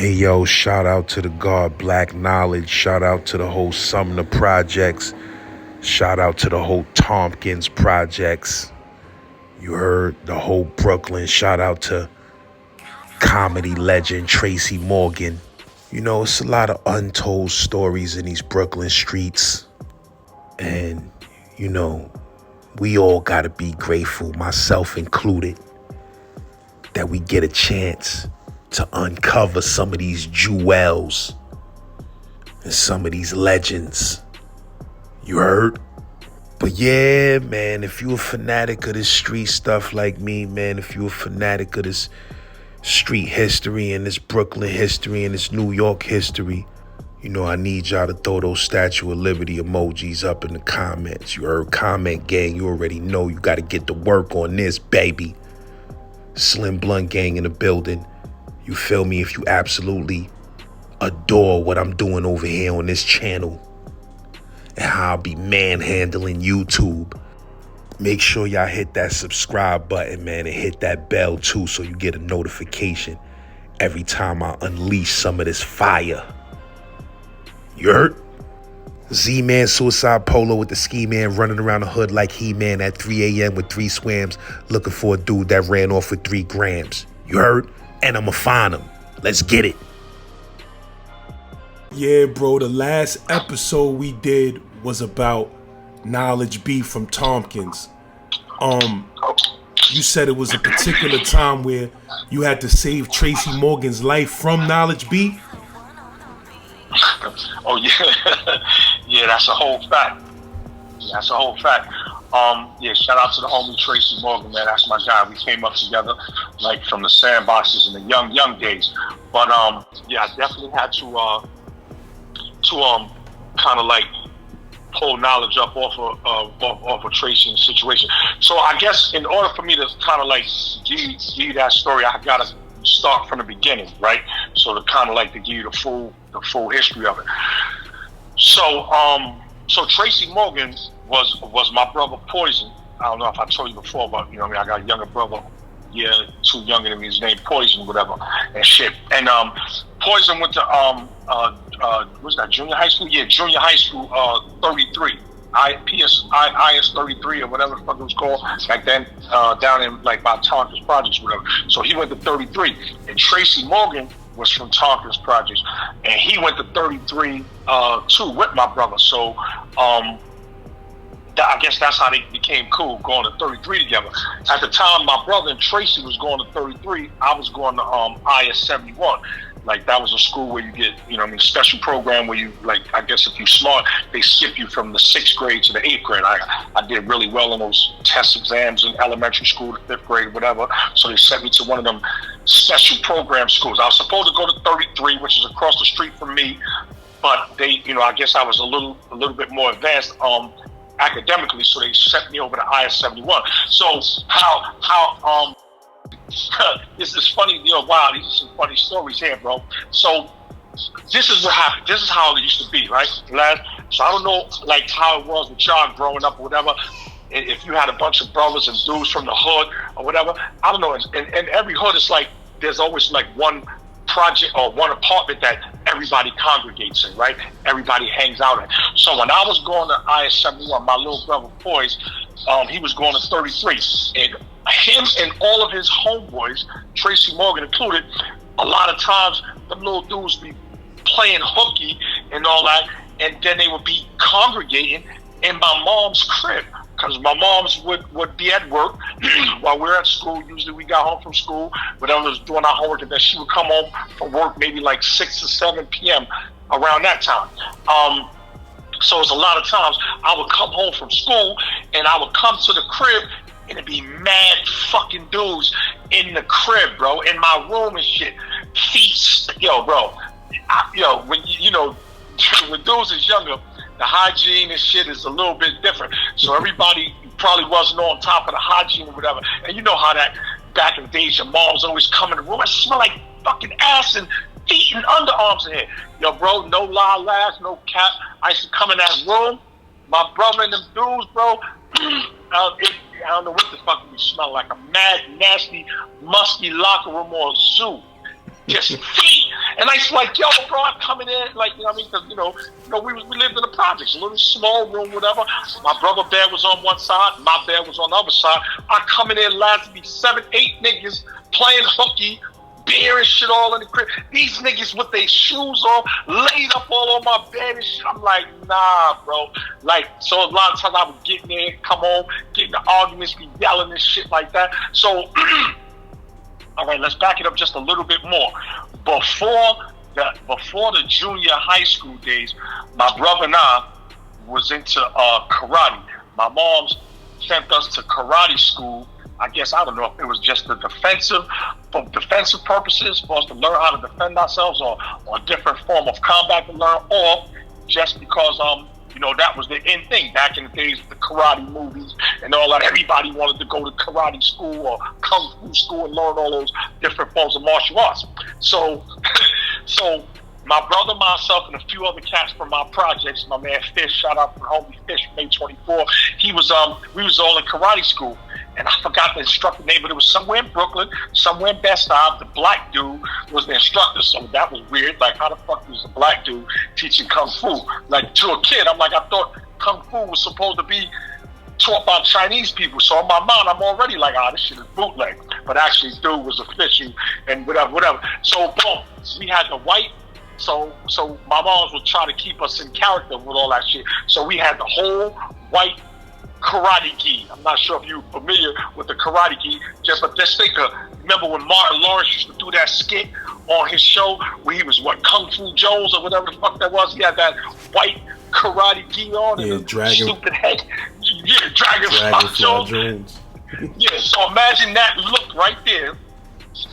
Hey yo, shout out to the God Black Knowledge, shout out to the whole Sumner projects, shout out to the whole Tompkins projects. You heard the whole Brooklyn, shout out to comedy legend Tracy Morgan. You know, it's a lot of untold stories in these Brooklyn streets. And, you know, we all gotta be grateful, myself included, that we get a chance to uncover some of these jewels and some of these legends. You heard? But yeah, man, if you a fanatic of this street stuff like me, man, if you a fanatic of this street history and this Brooklyn history and this New York history, you know, I need y'all to throw those Statue of Liberty emojis up in the comments. You heard? Comment gang, you already know you got to get to work on this, baby. Slim Blunt gang in the building. You feel me? If you absolutely adore what I'm doing over here on this channel and how I'll be manhandling YouTube, make sure y'all hit that subscribe button, man, and hit that bell too so you get a notification every time I unleash some of this fire. You heard? Z-Man Suicide Polo with the ski man running around the hood like He-Man at 3 a.m. with 3 swams looking for a dude that ran off with 3 grams. You heard? And I'ma find him. Let's get it. Yeah, bro, the last episode we did was about Knowledge B from Tompkins. You said it was a particular time where you had to save Tracy Morgan's life from Knowledge B? Oh yeah, yeah, that's a whole fact. That's a whole fact. Yeah, shout out to the homie Tracy Morgan, man. That's my guy. We came up together like from the sandboxes in the young days. But yeah, I definitely had to kind of like pull knowledge up off of Tracy's situation. So I guess in order for me to kind of like give you that story, I gotta start from the beginning, right? So to kind of like to give you the full history of it. So Tracy Morgan was my brother Poison. I don't know if I told you before, but you know, I got a younger brother, yeah, 2 younger than me. His name Poison, whatever, and shit. And Poison went to what's that? Junior high school? Yeah, junior high school. 33. IS 33 or whatever the fuck it was called back then, down in like by Tompkins Projects, whatever. So he went to 33, and Tracy Morgan was from Tompkins Projects, and he went to 33 too with my brother. So I guess that's how they became cool, going to 33 together. At the time, my brother and Tracy was going to 33. I was going to IS 71. Like, that was a school where you get, you know, I mean, special program where you, like, I guess if you're smart, they skip you from the 6th grade to the 8th grade. I did really well in those test exams in elementary school, the 5th grade, whatever. So they sent me to one of them special program schools. I was supposed to go to 33, which is across the street from me, but they, you know, I guess I was a little bit more advanced academically, so they sent me over to IS 71. So how this is funny, you know, wow, these are some funny stories here, bro. So this is what happened. This is how it used to be, right, Vlad? So I don't know, like, how it was with y'all growing up or whatever. If you had a bunch of brothers and dudes from the hood or whatever, I don't know. In every hood, it's like there's always like one project or one apartment that everybody congregates in, right? Everybody hangs out in. So when I was going to IS 71, my little brother Poise, he was going to 33, and him and all of his homeboys, Tracy Morgan included, a lot of times the little dudes be playing hooky and all that, and then they would be congregating in my mom's crib, because my mom's would be at work while we're at school. Usually we got home from school, whatever was doing our homework, and then she would come home from work maybe like 6 or 7 p.m. around that time. So it's a lot of times I would come home from school and I would come to the crib and it'd be mad fucking dudes in the crib, bro, in my room and shit. Feast, yo, bro. When you know, when dudes is younger, the hygiene and shit is a little bit different. So everybody probably wasn't on top of the hygiene or whatever. And you know how that back in the days, your moms always come in the room. I smell like fucking ass and feet and underarms in here. Yo, bro, no lie, last, no cap. I used to come in that room, my brother and them dudes, bro. I don't know what the fuck we smell like. A mad, nasty, musky locker room or a zoo. Just feet. And I was like, yo, bro, I'm coming in, like, you know what I mean? Because, we lived in the projects, a little small room, whatever. My brother bed was on one side, my bed was on the other side. I come in there, Laz, be 7, 8 niggas playing hooky, beer and shit all in the crib. These niggas with their shoes on, laid up all on my bed and shit. I'm like, nah, bro. Like, so a lot of times I would get in there, come home, get in the arguments, be yelling and shit like that. So, all right, let's back it up just a little bit more. Before the junior high school days, my brother and I was into karate. My mom's sent us to karate school. I guess, I don't know if it was just for defensive purposes, for us to learn how to defend ourselves, or a different form of combat to learn, or just because that was the in thing back in the days with the karate movies and all that. Everybody wanted to go to karate school or kung fu school and learn all those different forms of martial arts. So my brother, myself, and a few other cats from my projects, my man Fish, shout out to homie Fish from May 24. We was all in karate school. And I forgot the instructor name, but it was somewhere in Brooklyn, somewhere in Bed-Stuy. The black dude was the instructor, so that was weird. Like, how the fuck was a black dude teaching kung fu? Like, to a kid, I'm like, I thought kung fu was supposed to be taught by Chinese people. So in my mind, I'm already like, this shit is bootleg. But actually, dude was official and whatever. So, boom, we had the white. So my moms would try to keep us in character with all that shit. So we had the whole white karate gi. I'm not sure if you're familiar with the karate gi, but just think remember when Martin Lawrence used to do that skit on his show where he was Kung Fu Jones or whatever the fuck that was. He had that white karate gi on and a stupid head. Yeah, Dragonfly Jones. Yeah, so imagine that look right there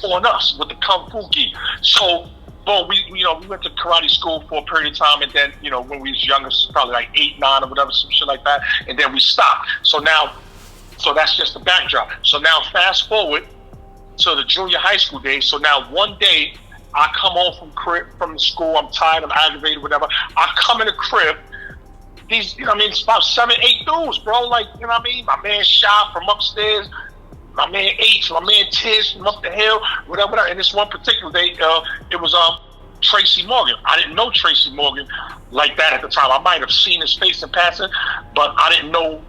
on us with the Kung Fu gi. So boom, we went to karate school for a period of time, and then, when we was younger, probably like 8, 9 or whatever, some shit like that, and then we stopped. So that's just the backdrop. So now fast forward to the junior high school days. So now one day, I come home from the school, I'm tired, I'm aggravated, whatever. I come in the crib, these, it's about 7, 8 dudes, bro, like, my man Shy from upstairs, my man H, my man Tiz from up the hill, whatever. And this one particular day, it was Tracy Morgan. I didn't know Tracy Morgan like that at the time. I might have seen his face in passing, but I didn't know,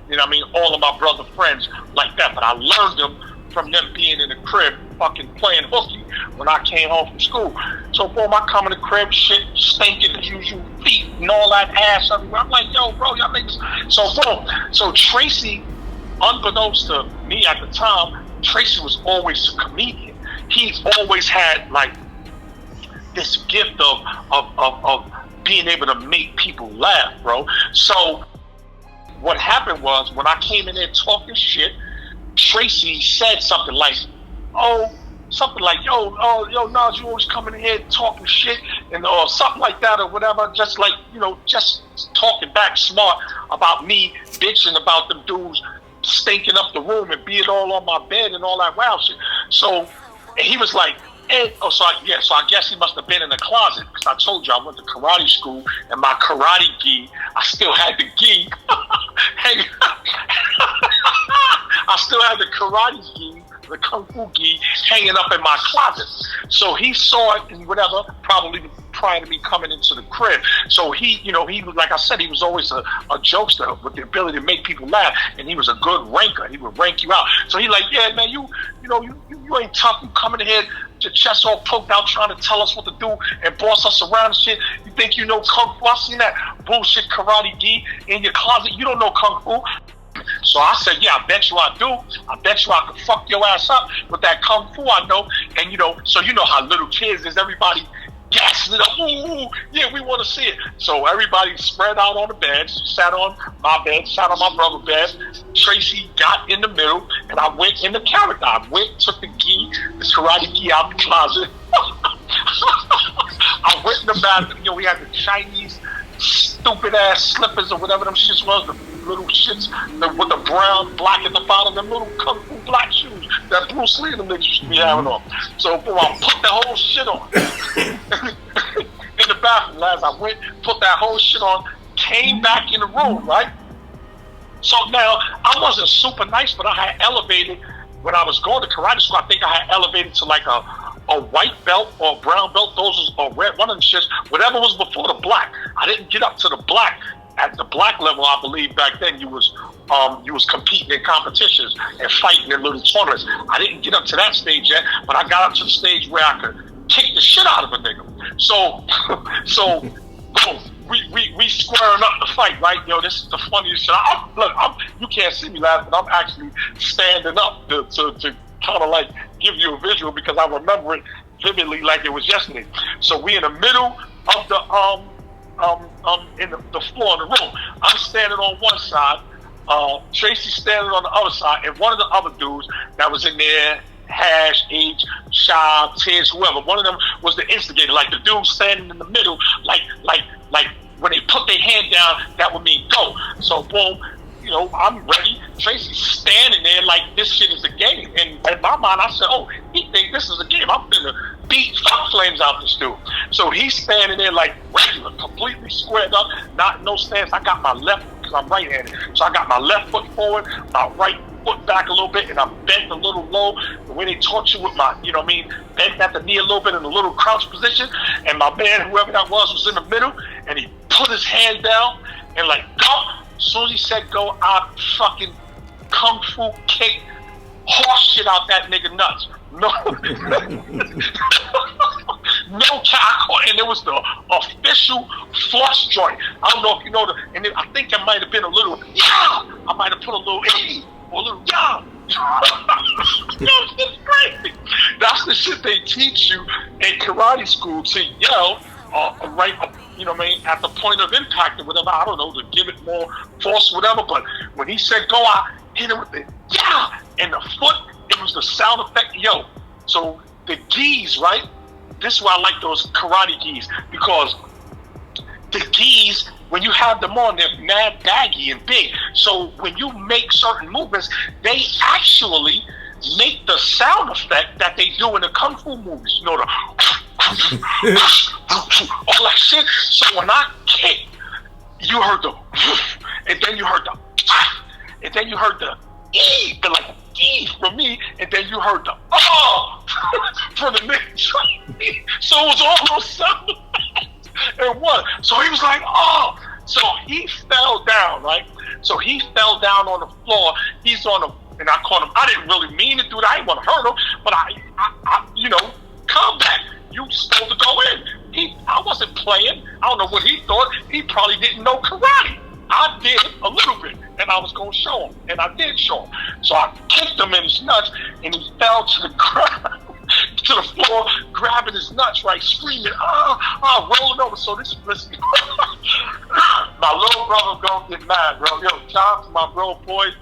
all of my brother friends like that. But I learned them from them being in the crib, fucking playing hooky when I came home from school. So boom, I come in the crib, shit stinking as usual, feet and all that ass everywhere. I'm like, yo, bro, y'all niggas. So boom, so Tracy, unbeknownst to me at the time, Tracy was always a comedian. He's always had like this gift of being able to make people laugh, bro. So what happened was when I came in there talking shit, Tracy said something like, yo, Nas, you always coming in here talking shit, and or something like that or whatever, just like, just talking back smart about me bitching about them dudes stinking up the room and being all on my bed and all that wild shit. So he was like, so I guess he must have been in the closet, because I told you I went to karate school, and my karate gi, I still had the gi. I still had the karate gi, the kung fu gi, hanging up in my closet. So he saw it and whatever, probably prior to me coming into the crib. So he was, like I said, he was always a jokester with the ability to make people laugh, and he was a good ranker. He would rank you out. So he like, yeah, man, you ain't tough. You coming in here, your chest all poked out, trying to tell us what to do and boss us around and shit. You think you know kung fu? I seen that bullshit karate gi in your closet. You don't know kung fu. So I said, yeah, I bet you I do. I bet you I could fuck your ass up with that kung fu I know. And so you know how little kids is, everybody gassing it up. Ooh, yeah, we want to see it. So everybody spread out on the bed, sat on my bed, sat on my brother's bed. Tracy got in the middle, and I went in the character. I took the gi, the karate gi out the closet. I went in the bathroom. We had the Chinese stupid ass slippers or whatever them shits was, the little shits with the brown, black at the bottom, them little kung fu black shoes that Bruce Lee and them niggas used to be having on. So boom, I put the whole shit on. In the bathroom, Laz, I went, put that whole shit on, came back in the room, right? So now, I wasn't super nice, but I had elevated, when I was going to karate school, I think I had elevated to like a a white belt or a brown belt, or red, one of them shits, whatever was before the black. I didn't get up to the black. At the black level, I believe back then you was competing in competitions and fighting in little tournaments. I didn't get up to that stage yet, but I got up to the stage where I could kick the shit out of a nigga. So boom, we squaring up the fight, right? Yo, this is the funniest shit. You can't see me laughing, but I'm actually standing up to kind of like give you a visual because I remember it vividly like it was yesterday. So we in the middle of the in the floor in the room. I'm standing on one side, Tracy's standing on the other side, and one of the other dudes that was in there, Hash, H, Shy, Tiz, whoever, one of them was the instigator, like the dude standing in the middle, like when they put their hand down, that would mean go. So boom, you know, I'm ready. Tracy's standing there like this shit is a game. And in my mind, I said, oh, he think this is a game. I'm finna beat fuck flames out this dude. So he's standing there like regular, completely squared up, not no stance. I got my left, because I'm right-handed. So I got my left foot forward, my right foot back a little bit, and I'm bent a little low. The way they taught you with my, you know what I mean, bent at the knee a little bit in a little crouch position. And my man, whoever that was in the middle, and he put his hand down and like, go. As soon as he said go, I fucking kung fu kick horse shit out that nigga nuts. No, no tackle, and it was the official flush joint. I don't know if you know and I think there might have been a little, I might have put a little or a little, it's crazy. That's the shit they teach you in karate school to yell, right, you know what I mean, at the point of impact or whatever, I don't know, to give it more force or whatever, but when he said go, I hit him with the, and the foot, it was the sound effect, so the gis, right, this is why I like those karate gis, because the gis, when you have them on, they're mad baggy and big, so when you make certain movements, they actually make the sound effect that they do in the kung fu movies, you know, the all that shit. So when I kicked, you heard the and then you heard the and then you heard the like from me, and then you heard the from the nigga. So it was all those sound effects and what? So he was like, so he fell down, right? So he fell down on the floor. He's on the, and I caught him. I didn't really mean to do that. I didn't want to hurt him, but I you know, combat. You supposed to go in. I wasn't playing. I don't know what he thought. He probably didn't know karate. I did a little bit, and I was going to show him, and I did show him. So I kicked him in his nuts, and he fell to the ground, to the floor, grabbing his nuts, right, screaming, rolling over. So this, listen, my little brother don't get mad, bro. Yo, shout out to my bro, boys,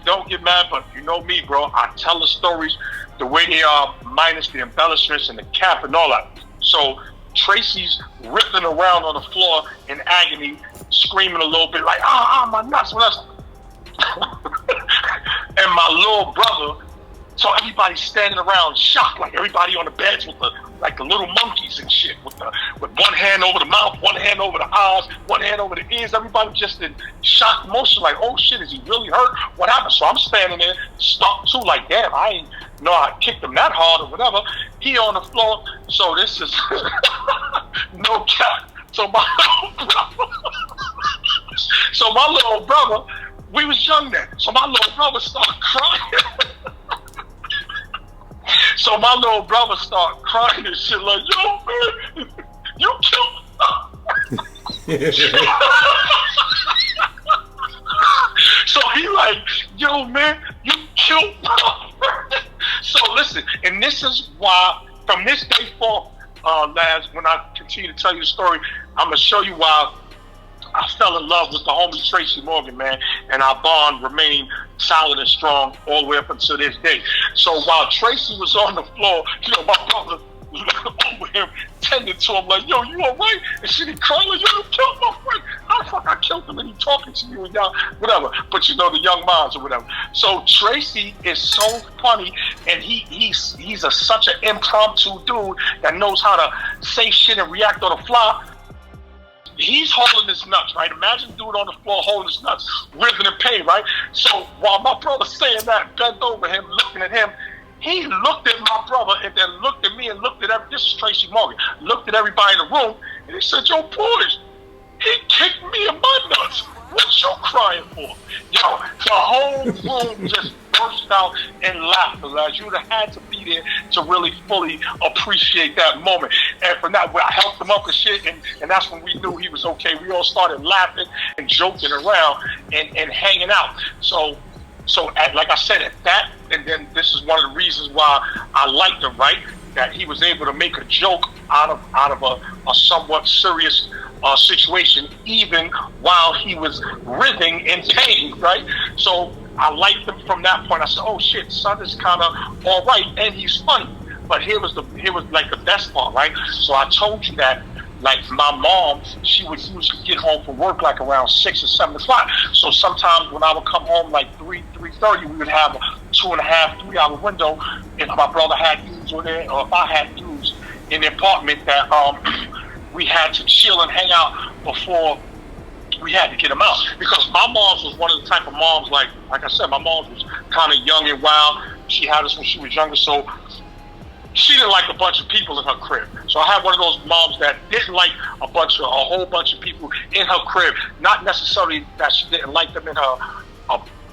don't get mad, but you know me, bro. I tell the stories the way they are, minus the embellishments and the cap and all that. So Tracy's ripping around on the floor in agony, screaming a little bit like, my nuts, what else? And my little brother, so everybody's standing around shocked, like everybody on the beds with the little monkeys and shit, with one hand over the mouth, one hand over the eyes, one hand over the ears. Everybody just in shock motion, like, oh shit, is he really hurt? What happened? So I'm standing there, stuck too, like, damn, I ain't know I kicked him that hard or whatever. He on the floor, so this is no cap. So my little brother, we was young then, so my little brother started crying. So my little brother started crying and shit like, yo, man, you killed me. So he like, yo, man, you killed me. So listen, and this is why, from this day forth, Laz, when I continue to tell you the story, I'm going to show you why I fell in love with the homie Tracy Morgan, man, and our bond remained solid and strong all the way up until this day. So while Tracy was on the floor, you know, my brother was over him, tending to him like, yo, you all right? And shit, he crying like, yo, you killed my friend. How the fuck I killed him? And he talking to you and y'all, whatever. But you know, the young minds or whatever. So Tracy is so funny, and he's such an impromptu dude that knows how to say shit and react on the fly. He's holding his nuts, right? Imagine a dude on the floor holding his nuts, writhing in pain, right? So while my brother's saying that, bent over him, looking at him, He looked at my brother and then looked at me and looked at this is Tracy Morgan, looked at everybody in the room, and he said, "Yo, boys, he kicked me in my nuts. What you crying for?" Yo, the whole room just burst out in laughter. Like, you would have had to be there to really fully appreciate that moment. And from that, I helped him up and shit, and that's when we knew he was okay. We all started laughing and joking around and hanging out. So like I said, at that, and then this is one of the reasons why I liked him, right? That he was able to make a joke out of a somewhat serious situation, even while he was writhing in pain, right? So I liked him from that point. I said, "Oh shit, son is kind of all right, and he's funny." But here was like the best part, right? So I told you that, like, my mom, she would usually get home from work like around 6 or 7 o'clock. So sometimes when I would come home like 3:30, we would have a 2.5, 3 hour window. If my brother had dudes on there, or if I had dudes in the apartment, that we had to chill and hang out before we had to get them out. Because my mom's was one of the type of moms, like I said, my mom was kind of young and wild. She had us when she was younger, so she didn't like a bunch of people in her crib. So I had one of those moms that didn't like a whole bunch of people in her crib. Not necessarily that she didn't like them in her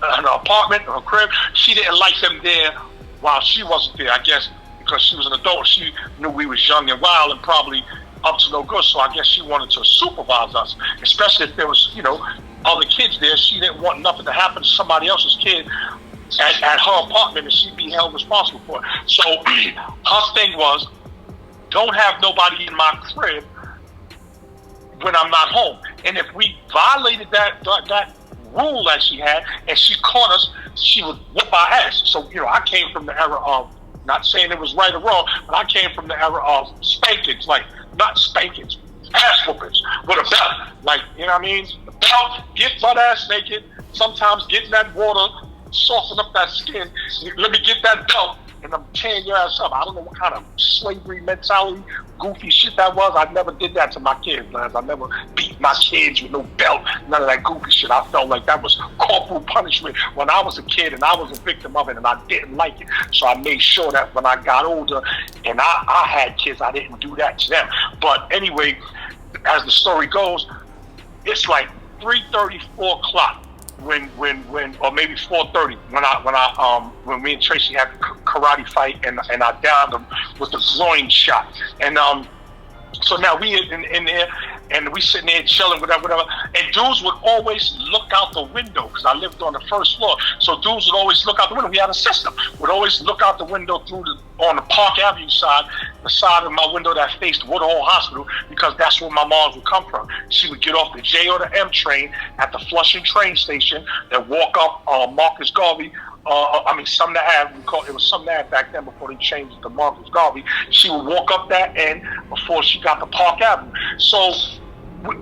apartment or her crib. She didn't like them there while she wasn't there. I guess because she was an adult, she knew we was young and wild and probably up to no good. So I guess she wanted to supervise us, especially if there was, other kids there. She didn't want nothing to happen to somebody else's kid at her apartment, and she'd be held responsible for it. So her thing was, don't have nobody in my crib when I'm not home. And if we violated that rule that she had, and she caught us, she would whoop our ass. So, I came from the era of, not saying it was right or wrong, but I came from the era of spankings, like, not spankings, ass whoopings with a belt. Like, you know what I mean? The belt, get butt ass naked, sometimes get in that water, soften up that skin. Let me get that belt, and I'm tearing your ass up. I don't know what kind of slavery mentality, goofy shit that was. I never did that to my kids, man. I never beat my kids with no belt, none of that goofy shit. I felt like that was corporal punishment when I was a kid, and I was a victim of it, and I didn't like it. So I made sure that when I got older and I had kids, I didn't do that to them. But anyway, as the story goes, it's like 3:30, 4 o'clock. When or maybe 4:30 when me and Tracy had the karate fight, and I downed him with the groin shot, and so now we in there, and we sitting there chilling, whatever, and dudes would always look out the window, because I lived on the first floor, so dudes would always look out the window. We had a system, would always look out the window on the Park Avenue side, the side of my window that faced Woodhall Hospital, because that's where my mom would come from. She would get off the J or the M train at the Flushing train station, then walk up Marcus Garvey, Sumner Ave. It was Sumner Ave back then before they changed it to Marcus Garvey. She would walk up that end before she got to Park Avenue. So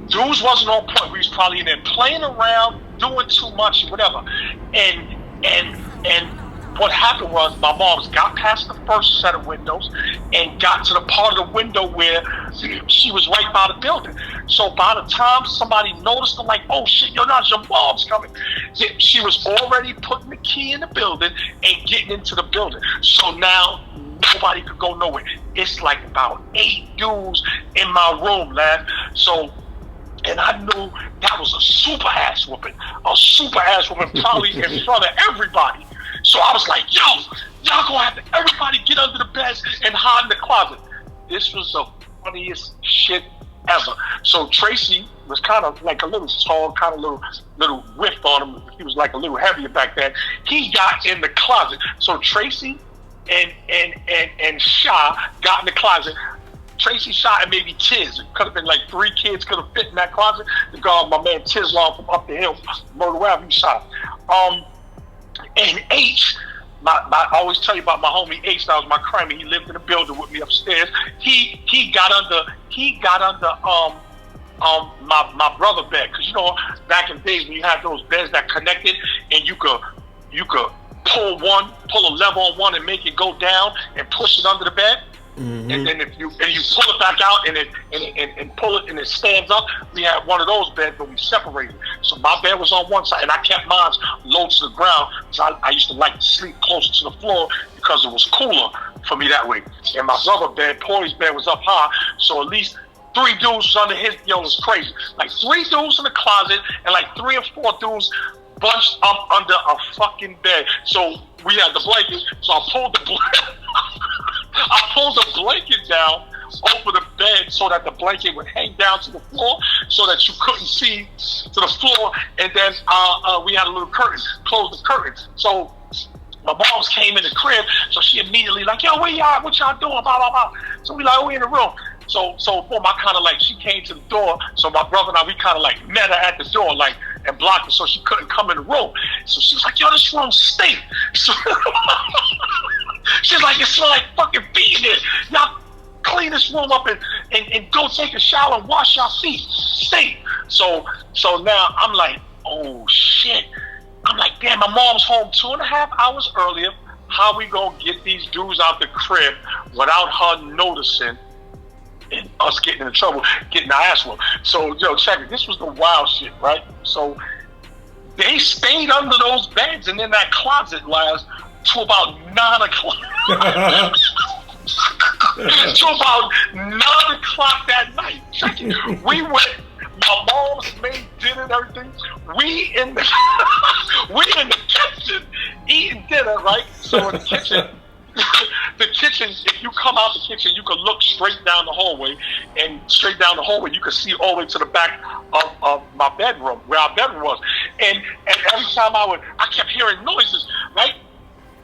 dudes wasn't on point. We was probably in there playing around, doing too much, whatever. And what happened was, my moms got past the first set of windows and got to the part of the window where she was right by the building. So by the time somebody noticed, them, like, "Oh shit, your mom's coming," she was already putting the key in the building and getting into the building. So now nobody could go nowhere. It's like about 8 dudes in my room, lad. So, and I knew that was a super ass whooping, probably in front of everybody. So I was like, "Yo, y'all gonna have to everybody get under the beds and hide in the closet." This was the funniest shit ever. So Tracy was kind of like a little tall, kind of little whiff on him. He was like a little heavier back then. He got in the closet. So Tracy and Sha got in the closet. Tracy, Sha, and maybe Tiz. It could have been like 3 kids could have fit in that closet to guard my man Tiz Long from up the hill, Murder Avenue side. And H, I always tell you about my homie H. That was my crime. He lived in the building with me upstairs. He got under my brother bed, because back in the days when you had those beds that connected, and you could pull a lever on one and make it go down and push it under the bed. And then if you pull it back out and pull it and it stands up, we had one of those beds, but we separated. So my bed was on one side, and I kept mine low to the ground. So I used to like to sleep closer to the floor because it was cooler for me that way. And my brother bed, Poy's bed, was up high, so at least 3 dudes was under his. Yo, it was crazy. Like 3 dudes in the closet and like 3 or 4 dudes bunched up under a fucking bed. So we had the blanket. So I pulled the blanket down over the bed so that the blanket would hang down to the floor so that you couldn't see to the floor. And then we had a little curtain, closed the curtain. So my moms came in the crib, so she immediately like, yo, where y'all? What y'all doing? Blah, blah, blah. So we like, we in the room. So boom, I kind of like, she came to the door. So my brother and I, we kind of like met her at the door, like, and blocked her so she couldn't come in the room. So she was like, yo, this room stink. So she's like, it smells like fucking feet in here. Y'all clean this room up and go take a shower and wash your feet. Stink. So now I'm like, oh shit. I'm like, damn, my mom's home 2.5 hours earlier. How we gonna get these dudes out the crib without her noticing and us getting in trouble, getting our ass whooped? So, yo, check it. This was the wild shit, right? So they stayed under those beds and in that closet, Laz, to about 9 o'clock. To about 9 o'clock that night. Check it. We went. My mom's made dinner and everything. We in the kitchen eating dinner, right? So in the kitchen, if you come out the kitchen, you can look straight down the hallway, and straight down the hallway, you can see all the way to the back of my bedroom, where our bedroom was. And every time I kept hearing noises, right?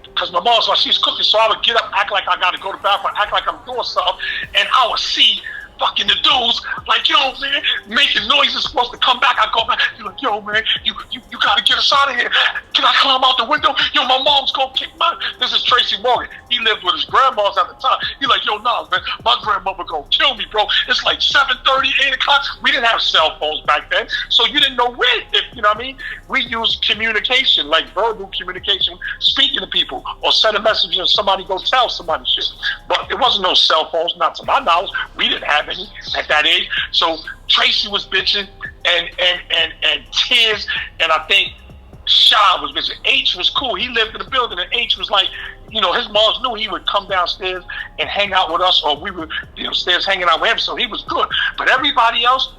Because my mom's while she's cooking, so I would get up, act like I gotta go to the bathroom, act like I'm doing something, and I would see fucking the dudes like, yo, man, making noises, supposed to come back. I go back, you're like, yo, man, you gotta get us out of here. Can I climb out the window? Yo, my mom's gonna kick my. This is Tracy Morgan. He lived with his grandmas at the time. He like, yo, nah, man, my grandmother gonna kill me, bro. It's like 7:30, 8 o'clock. We didn't have cell phones back then, so you didn't know where. You know what I mean? We used communication, like verbal communication, speaking to people or send a message and somebody go tell somebody shit. But there wasn't no cell phones, not to my knowledge. We didn't have any at that age. So Tracy was bitching and Tiz and I think Shy was bitching. H was cool. He lived in the building and H was like, you know, his moms knew he would come downstairs and hang out with us, or we were upstairs hanging out with him, so he was good. But everybody else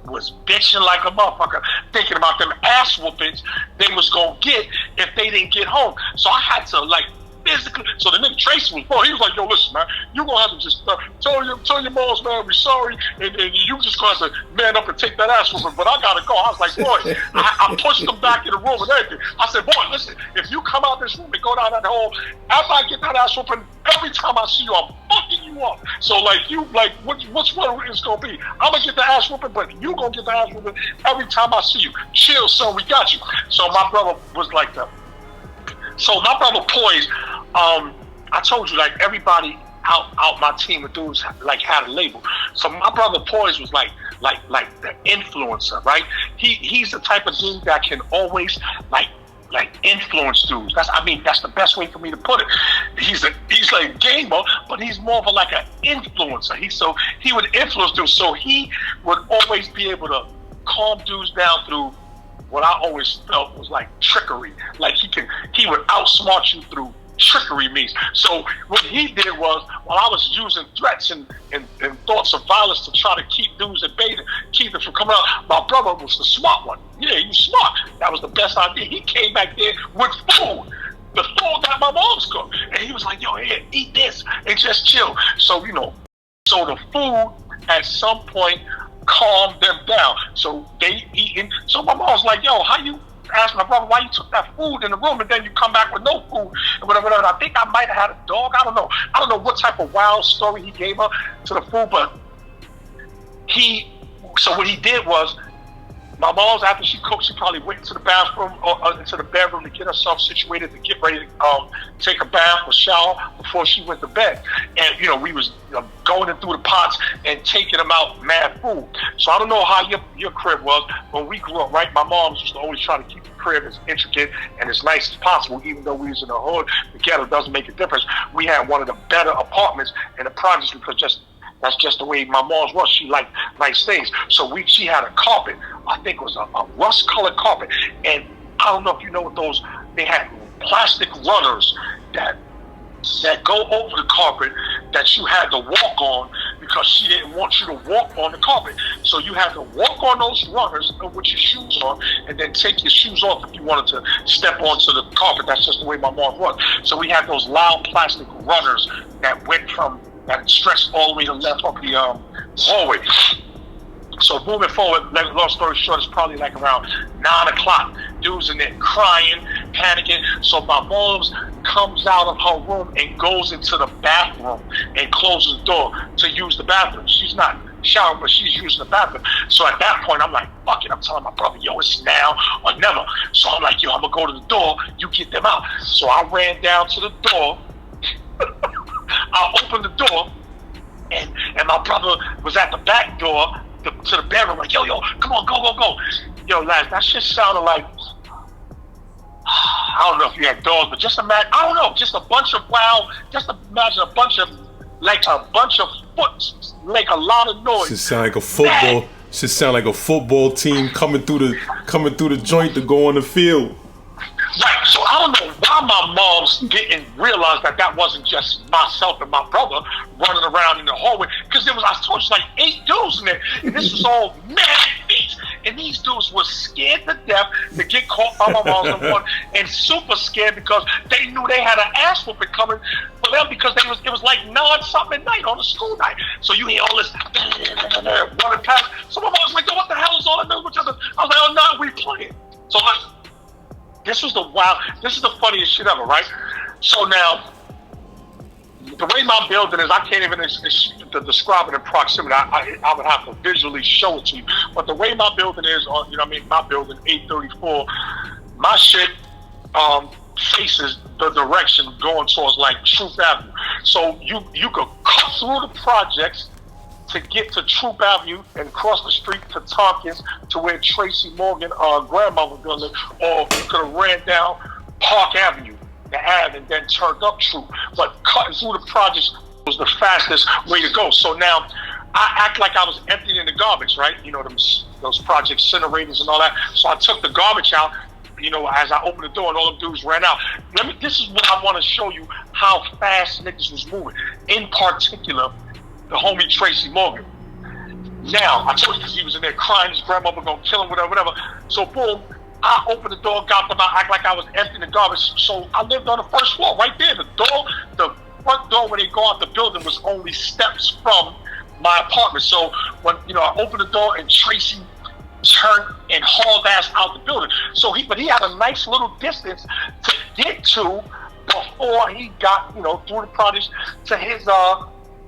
was bitching like a motherfucker, thinking about them ass whoopings they was gonna get if they didn't get home. So I had to like physically. So the nigga Tracy was born. He was like, yo, listen, man, you gonna have to just tell your moms, man, we sorry, and you just gonna have to man up and take that ass whooping. But I gotta go. I was like, boy, I pushed him back in the room and everything. I said, boy, listen, if you come out this room and go down that hole, after I get that ass whooping, every time I see you, I'm fucking you up. So like which one is gonna be? I'm gonna get the ass whooping, but you gonna get the ass whooping every time I see you. Chill, son, we got you. So my brother was like that. So my brother Poise, I told you, like, everybody out my team of dudes like had a label. So my brother Poise was like the influencer, right? He's the type of dude that can always like influence dudes. That's the best way for me to put it. He's like a gamer, but he's more of like an influencer. He would influence dudes. So he would always be able to calm dudes down through what I always felt was like trickery. Like he would outsmart you through trickery means. So what he did was, while I was using threats and thoughts of violence to try to keep dudes at bay, keep it from coming out, my brother was the smart one. Yeah, he was smart. That was the best idea. He came back there with food. The food that my mom's cooked. And he was like, yo, here, eat this and just chill. So, so the food at some point calmed them down. So they eating. So my mom's like, yo, how you asked my brother why you took that food in the room and then you come back with no food and whatever. I think I might have had a dog. I don't know what type of wild story he gave her to the food, but so what he did was, my mom's, after she cooked, she probably went into the bathroom or into the bedroom to get herself situated to get ready to take a bath or shower before she went to bed. And we was going in through the pots and taking them out mad food. So I don't know how your crib was when we grew up, right? My mom used to always try to keep the crib as intricate and as nice as possible. Even though we was in the hood, the ghetto doesn't make a difference. We had one of the better apartments in the projects because that's just the way my mom's was. She liked nice things. So she had a carpet. I think it was a rust-colored carpet. And I don't know if you know what those, they had plastic runners that go over the carpet that you had to walk on because she didn't want you to walk on the carpet. So you had to walk on those runners with your shoes on and then take your shoes off if you wanted to step onto the carpet. That's just the way my mom was. So we had those loud plastic runners that that stretched all the way to the left of the hallway. So moving forward, long story short, it's probably like around 9 o'clock. Dudes in there crying, panicking. So my mom comes out of her room and goes into the bathroom and closes the door to use the bathroom. She's not showering, but she's using the bathroom. So at that point, I'm like, fuck it. I'm telling my brother, yo, it's now or never. So I'm like, yo, I'm going to go to the door. You get them out. So I ran down to the door. I opened the door, and my brother was at the back door to the bedroom, like, yo, come on, go. Yo, Laz, that shit sounded like, I don't know if you had dogs, but just imagine, I don't know, just a bunch of just imagine a bunch of foot, like a lot of noise. Should sound like a football. Should sound like a football team coming through the joint to go on the field. Right, so I don't know why my moms didn't realize that wasn't just myself and my brother running around in the hallway, because I told you, like 8 dudes in there, and this was all mad beats, and these dudes were scared to death to get caught by my mom's number one, and super scared because they knew they had an ass whooping coming for them because it was like 9-something at night on a school night. So you hear all this running past. So my mom was like, what the hell is all that noise? I was like, oh no, we playing. So this is the funniest shit ever, right? So now, the way my building is, I can't even describe it in proximity. I would have to visually show it to you. But the way my building is, my building, 834, my shit faces the direction going towards like Truth Avenue. So you could cut through the projects to get to Troop Avenue and cross the street to Tompkins to where Tracy Morgan, grandmother lived, or you could have ran down Park Avenue, the Ave, and then turned up Troop. But cutting through the projects was the fastest way to go. So now I act like I was emptying the garbage, right? You know, those project incinerators and all that. So I took the garbage out, as I opened the door and all them dudes ran out. This is what I want to show you, how fast niggas was moving. In particular, the homie Tracy Morgan. Now, I told you he was in there crying, his grandmother gonna kill him, whatever. So boom, I opened the door, got them out, act like I was emptying the garbage. So I lived on the first floor, right there. The front door when they go out the building was only steps from my apartment. So when, I opened the door and Tracy turned and hauled ass out the building. So he had a nice little distance to get to before he got, through the projects to his,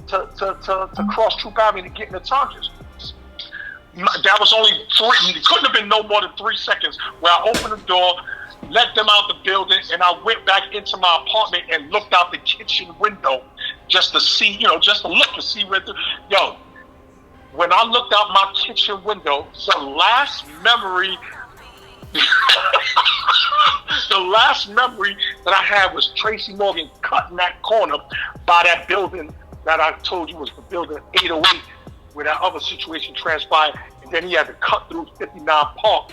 to cross Troop Avenue to get in the Tompkins. That was only it couldn't have been no more than 3 seconds where I opened the door, let them out the building, and I went back into my apartment and looked out the kitchen window just to see, just to look to see where when I looked out my kitchen window, the last memory that I had was Tracy Morgan cutting that corner by that building that I told you was the building 808, where that other situation transpired, and then he had to cut through 59 Park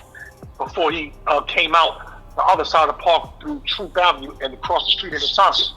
before he came out the other side of the park through Troop Avenue and across the street into Thompson.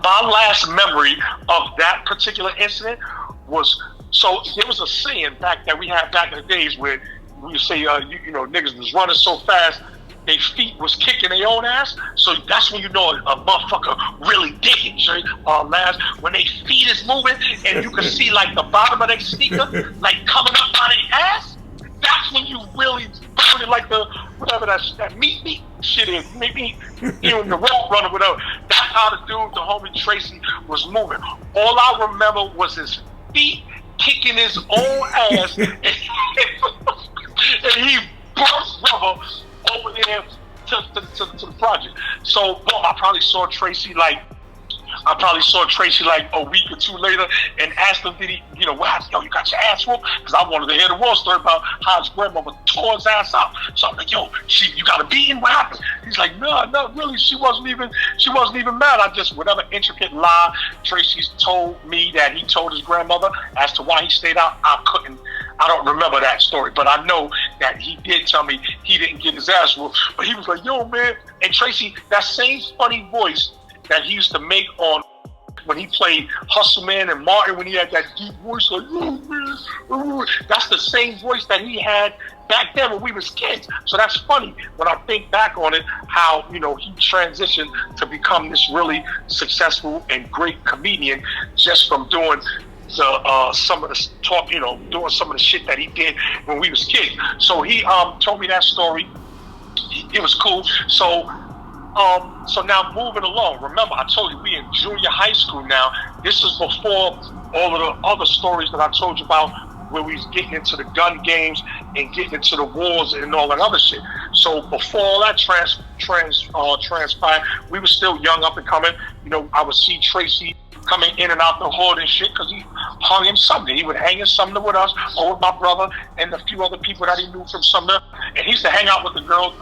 My last memory of that particular incident was, so there was a saying that we had back in the days where we say, niggas was running so fast, their feet was kicking their own ass. So that's when you know a motherfucker really digging, Laz. When their feet is moving and you can see like the bottom of their sneaker like coming up on their ass, that's when you really burning like the whatever that meat shit is. Maybe even the road runner, whatever. That's how the homie Tracy was moving. All I remember was his feet kicking his own ass and he burst rubber over there to the project. So, I probably saw Tracy like I probably saw Tracy like a week or two later and asked him, did he, what happened? Yo, you got your ass whooped? Because I wanted to hear the war story about how his grandmother tore his ass out. So I'm like, yo, you got a beating? What happened? He's like, no, really, she wasn't even mad. I just, whatever intricate lie Tracy's told me that he told his grandmother as to why he stayed out, I don't remember that story, but I know that he did tell me he didn't get his ass whooped. But he was like, yo, man. And Tracy, that same funny voice that he used to make on when he played Hustle Man and Martin, when he had that deep voice like, oh, man, that's the same voice that he had back then when we was kids. So that's funny when I think back on it, how, he transitioned to become this really successful and great comedian just from doing some of the talk, doing some of the shit that he did when we was kids. So he told me that story. It was cool. So now moving along. Remember, I told you we in junior high school now. This is before all of the other stories that I told you about, where we was getting into the gun games and getting into the wars and all that other shit. So before all that transpired, we were still young, up and coming. I would see Tracy coming in and out the hood and shit, because he hung in Sumner. He would hang in Sumner with us, or with my brother and a few other people that he knew from Sumner. And he used to hang out with the girl,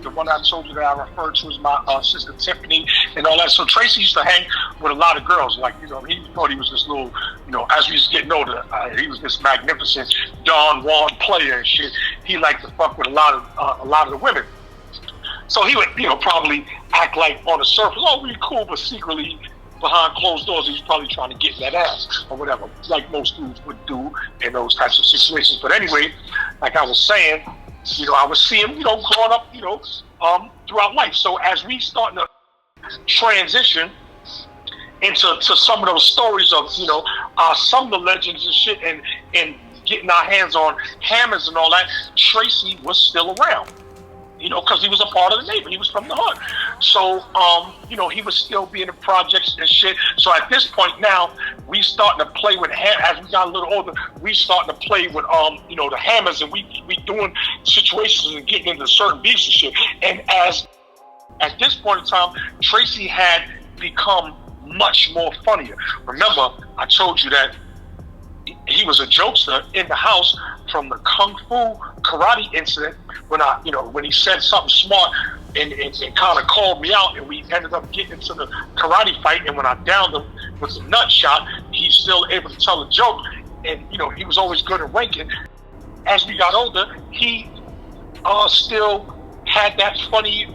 the one I told you that I referred to as my sister Tiffany and all that. So Tracy used to hang with a lot of girls. Like, he thought he was this little, as we was getting older, he was this magnificent Don Juan player and shit. He liked to fuck with a lot of the women. So he would, probably act like on the surface, oh, we cool, but secretly behind closed doors, he's probably trying to get that ass or whatever, like most dudes would do in those types of situations. But anyway, like I was saying, I would see him, growing up, throughout life. So as we starting to transition into some of those stories of, some of the legends and shit, and getting our hands on hammers and all that, Tracy was still around. Because he was a part of the neighborhood. He was from the hood. So, he was still being in projects and shit. So at this point now, we starting to play with, as we got a little older, we starting to play with, the hammers, and we doing situations and getting into certain beefs and shit. And at this point in time, Tracy had become much more funnier. Remember, I told you that he was a jokester in the house from the Kung Fu karate incident, when he said something smart and kind of called me out, and we ended up getting into the karate fight. And when I downed him with a nut shot, he's still able to tell a joke. And, he was always good at ranking. As we got older, he still had that funny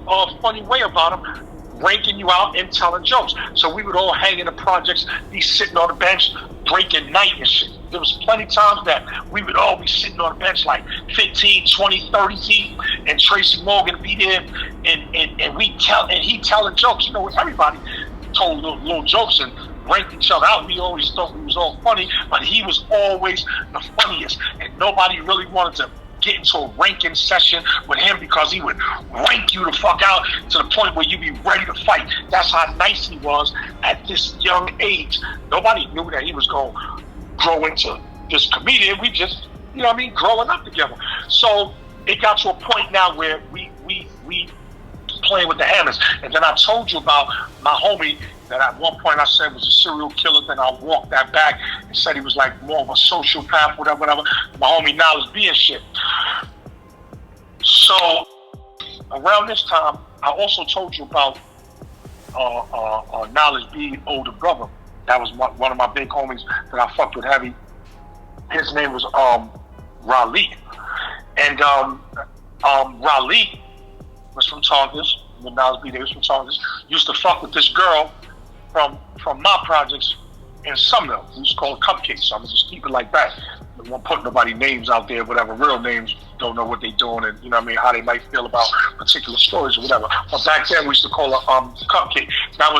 way about him, ranking you out and telling jokes. So we would all hang in the projects, be sitting on the bench, breaking night and shit. There was plenty of times that we would all be sitting on the bench like 15, 20, 30 deep, and Tracy Morgan be there, and he telling jokes. Everybody told little jokes and ranked each other out. We always thought we was all funny, but he was always the funniest, and nobody really wanted to get into a ranking session with him, because he would rank you the fuck out to the point where you'd be ready to fight. That's how nice he was at this young age. Nobody knew that he was going to grow into this comedian. We just, growing up together. So it got to a point now where we playing with the hammers. And then I told you about my homie that at one point I said was a serial killer. Then I walked that back and said he was like more of a sociopath, whatever. My homie Knowledge B and shit. So around this time, I also told you about Knowledge B's older brother. That was one of my big homies that I fucked with heavy. His name was Raleigh. And Raleigh was from Tongass. When Knowledge B, they was from Tongass. Used to fuck with this girl from my projects in Sumner, who's called Cupcake. So I'm gonna just keep it like that. I won't put nobody names out there, whatever, real names, don't know what they doing, and how they might feel about particular stories or whatever. But back then we used to call her Cupcake. That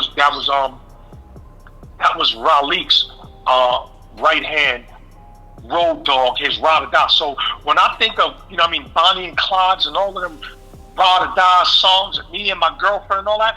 was Raleigh's right hand road dog, his ride or die. So when I think of, Bonnie and Clyde's and all of them ride or die songs, and me and my girlfriend and all that,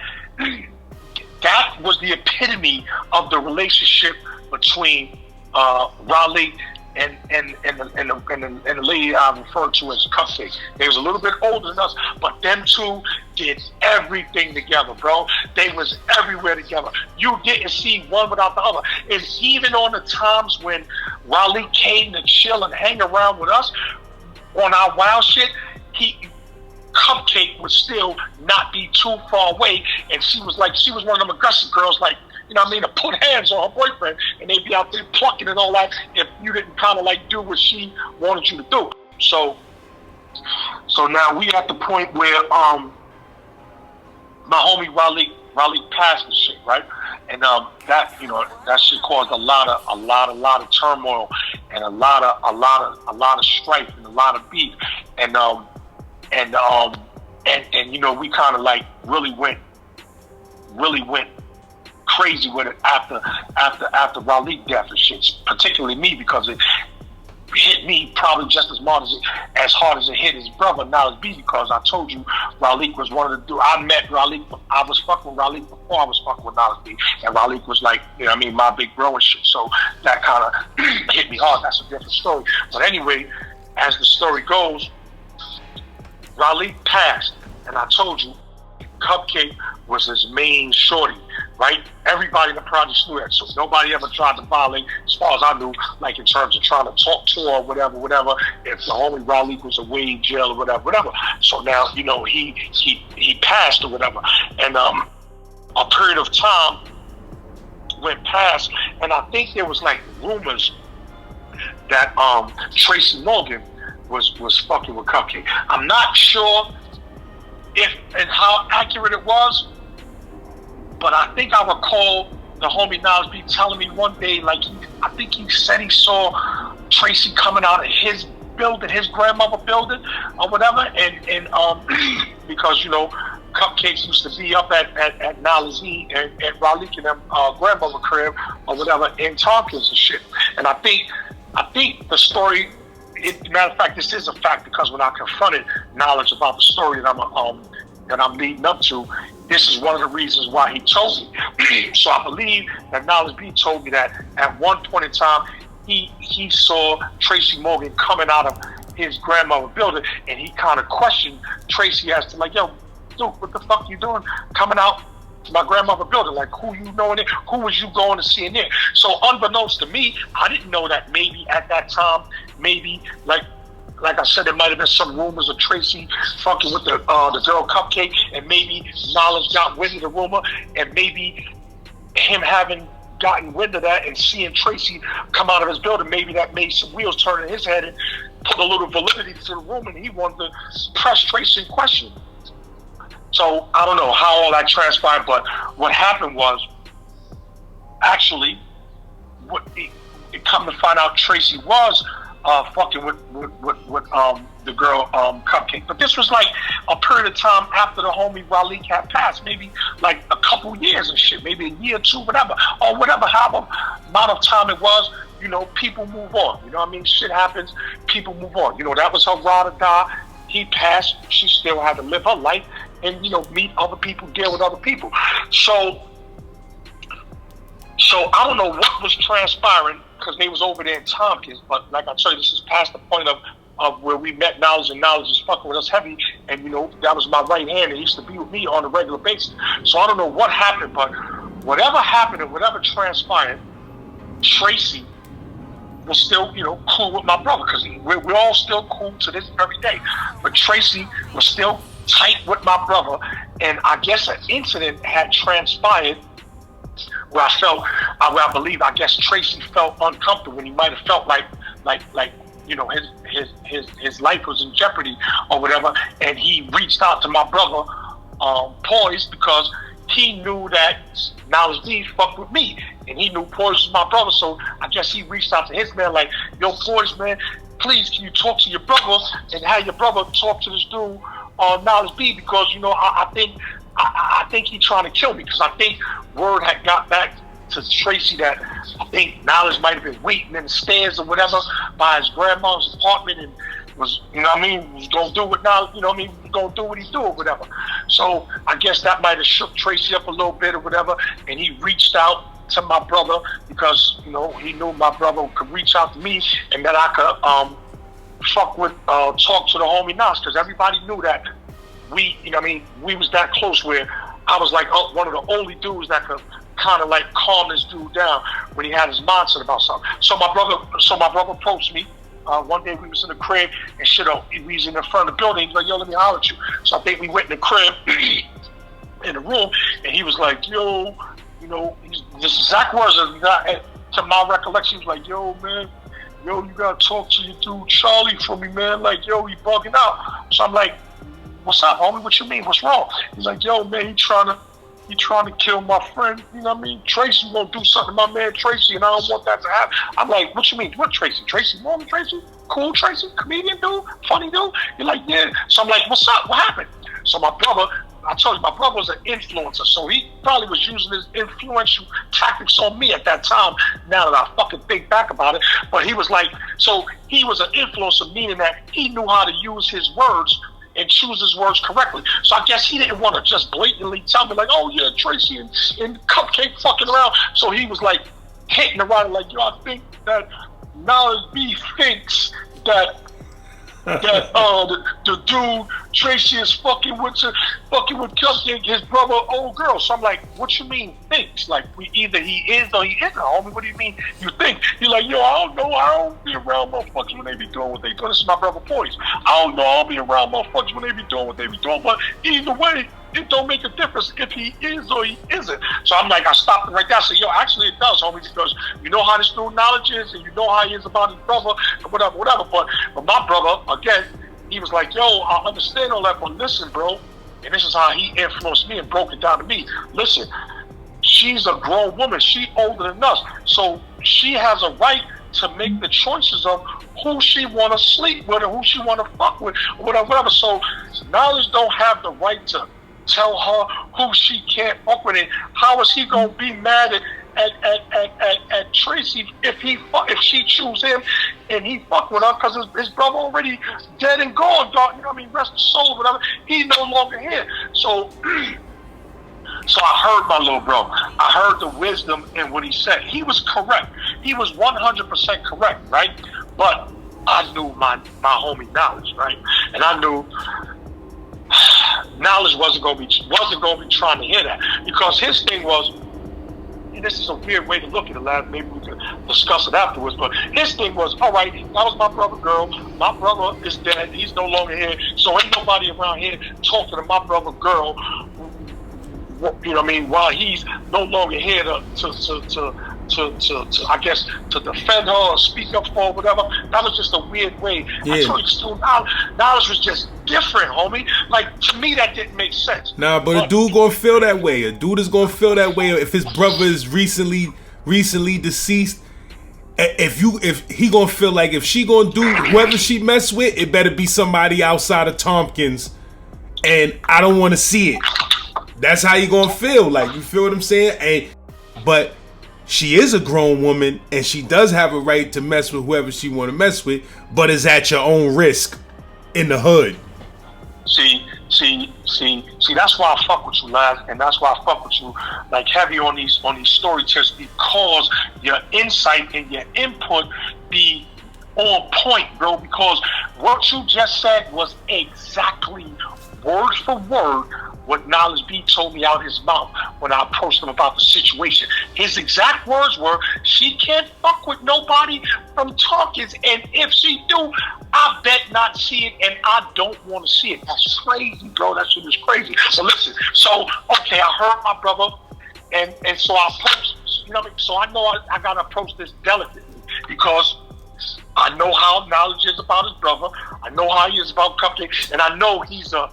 that was the epitome of the relationship between Raleigh and the lady I referred to as Cupcake. They was a little bit older than us, but them two, did everything together, bro. They was everywhere together. You didn't see one without the other. And even on the times when Raleigh came to chill and hang around with us on our wild shit, Cupcake would still not be too far away. And she was one of them aggressive girls, like, you know what I mean, to put hands on her boyfriend, and they'd be out there plucking and all that if you didn't kind of like do what she wanted you to do. So now we at the point where my homie Raleigh passed the shit, right? And that shit caused a lot of turmoil and a lot of strife and a lot of beef. And you know, we kind of like really went crazy with it after Raleigh death and shit, particularly me, because it hit me probably just as hard as it hit his brother, Knowledge B, because I told you Raleigh was one of the dudes. I met Raleigh, I was fucking with Raleigh before I was fucking with Knowledge B, and Raleigh was like, you know what I mean, my big bro and shit, so that kind of hit me hard. That's a different story. But anyway, as the story goes, Raleigh passed, and I told you Cupcake was his main shorty, right? Everybody in the project knew that, so nobody ever tried to violate, as far as I knew, like in terms of trying to talk to her or whatever, if the homie Raleigh was away in jail or whatever. So now, you know, he passed or whatever, and a period of time went past, and I think there was like rumors that Tracy Morgan was fucking with Cupcake. I'm not sure if and how accurate it was, but I think I recall the homie Nas B telling me one day, like, I think he said he saw Tracy coming out of his building, his grandmother building or whatever, and because, you know, Cupcakes used to be up at Nalazi and Raleigh and them grandmother crib or whatever in Tompkins and shit. And I think the story, matter of fact, this is a fact, because when I confronted Knowledge about the story that I'm leading up to, this is one of the reasons why he told me. So I believe that Knowledge B told me that at one point in time, he saw Tracy Morgan coming out of his grandmother building, and he kind of questioned Tracy as to, like, yo, dude, what the fuck you doing coming out to my grandmother building? Like, who you know in it? Who was you going to see in there? So unbeknownst to me, I didn't know that maybe at that time, maybe like I said, there might have been some rumors of Tracy fucking with the girl Cupcake, and maybe Knowledge got wind of the rumor, and maybe him having gotten wind of that and seeing Tracy come out of his building, maybe that made some wheels turn in his head and put a little validity to the rumor, and he wanted to press Tracy in question. So I don't know how all that transpired, but what happened was, actually, it come to find out, Tracy was fucking with the girl Cupcake. But this was like a period of time after the homie Raleigh had passed, maybe like a couple years and shit, maybe a year or two, whatever, however amount of time it was. You know, people move on. You know what I mean? Shit happens, people move on. You know, that was her ride or die. He passed. She still had to live her life and, you know, meet other people, deal with other people. So I don't know what was transpiring, because they was over there in Tompkins, but like I told you, this is past the point of where we met Knowledge, and Knowledge is fucking with us heavy, and, you know, that was my right hand, and he used to be with me on a regular basis. So I don't know what happened, but whatever happened and whatever transpired, Tracy was still, you know, cool with my brother, because we're all still cool to this very day. But Tracy was still tight with my brother, and I guess an incident had transpired where I believe Tracy felt uncomfortable, and he might have felt like you know, his life was in jeopardy or whatever, and he reached out to my brother, Poise, because he knew that Knowledge B fucked with me, and he knew Poise was my brother, so I guess he reached out to his man like, yo, Poise, man, please, can you talk to your brother and have your brother talk to this dude, Knowledge B, because, you know, I think he's trying to kill me, because I think word had got back to Tracy that I think Knowledge might have been waiting in the stairs or whatever by his grandma's apartment, and was, you know what I mean, was gonna do what Knowledge, you know what I mean, was gonna do what he do or whatever. So I guess that might have shook Tracy up a little bit or whatever, and he reached out to my brother because, you know, he knew my brother could reach out to me and that I could talk to the homie Nas, because everybody knew that we, you know what I mean, we was that close where I was like one of the only dudes that could kind of like calm this dude down when he had his mindset about something. So my brother approached me. One day we was in the crib and shit. We was in the front of the building. He was like, "Yo, let me holler at you." So I think we went in the crib, in the room, and he was like, "Yo, you know," this exact words to my recollection. He was like, "Yo, man, yo, you gotta talk to your dude Charlie for me, man. Like, yo, he bugging out." So I'm like, "What's up, homie? What you mean? What's wrong?" He's like, "Yo, man, he trying to kill my friend, you know what I mean? Tracy gonna do something to my man Tracy, and I don't want that to happen." I'm like, "What you mean? What Tracy? Tracy Morgan Tracy? Cool Tracy? Comedian dude? Funny dude?" You're like, "Yeah." So I'm like, "What's up? What happened?" So my brother, I told you, my brother was an influencer, so he probably was using his influential tactics on me at that time, now that I fucking think back about it. But he was like, so he was an influencer, meaning that he knew how to use his words and choose his words correctly. So I guess he didn't want to just blatantly tell me like, "Oh yeah, Tracy and Cupcake fucking around." So he was like hitting around like, "Yo, I think that Knowledge B thinks that the dude Tracy is fucking with Cupcake, his brother, old girl." So I'm like, "What you mean thinks? Like, either he is or he isn't, homie. What do you mean you think?" He's like, "Yo, I don't know. I don't be around motherfuckers when they be doing what they do." This is my brother Boys. "I don't know. I don't be around motherfuckers when they be doing what they be doing. But either way, it don't make a difference if he is or he isn't." So I'm like, I stopped him right there. I said, "Yo, actually it does, homie, because you know how this dude Knowledge is, and you know how he is about his brother, and whatever. But my brother, again, he was like, 'Yo, I understand all that, but listen, bro,' and this is how he influenced me and broke it down to me. Listen, she's a grown woman. She older than us, so she has a right to make the choices of who she want to sleep with or who she want to fuck with, or whatever. So Knowledge don't have the right to tell her who she can't fuck with. And how is he gonna be mad at Tracy if she choose him and he fuck with her because his brother already dead and gone, dog? You know what I mean? Rest his soul, whatever. He's no longer here. So I heard my little bro. I heard the wisdom in what he said. He was correct. He was 100% correct, right? But I knew my homie Knowledge, right? And I knew Knowledge wasn't gonna be trying to hear that, because his thing was, and this is a weird way to look at it, lad, maybe we can discuss it afterwards, but his thing was, all right, that was my brother girl, my brother is dead, he's no longer here, so ain't nobody around here talking to my brother girl, you know what I mean, while he's no longer here to I guess to defend her or speak up for her, whatever. That was just a weird way. Yeah. I told you, still Knowledge was just different, homie. Like, to me, that didn't make sense. Nah, but a dude gonna feel that way. A dude is gonna feel that way if his brother is recently deceased. If he gonna feel like if she gonna do whoever she mess with, it better be somebody outside of Tompkins, and I don't want to see it. That's how you gonna feel. Like, you feel what I'm saying? But she is a grown woman, and she does have a right to mess with whoever she want to mess with, but it's at your own risk in the hood. See, that's why I fuck with you, Laz, and that's why I fuck with you like heavy on these story tips, because your insight and your input be on point, bro, because what you just said was exactly word for word what Knowledge B told me out his mouth when I approached him about the situation. His exact words were, "She can't fuck with nobody from Tompkins, and if she do, I bet not see it, and I don't want to see it." That's crazy, bro. That shit is crazy. So listen, okay, I heard my brother, and so I approached, you know what I mean? So I know I gotta approach this delicately, because I know how Knowledge is about his brother, I know how he is about Cupcake, and I know he's a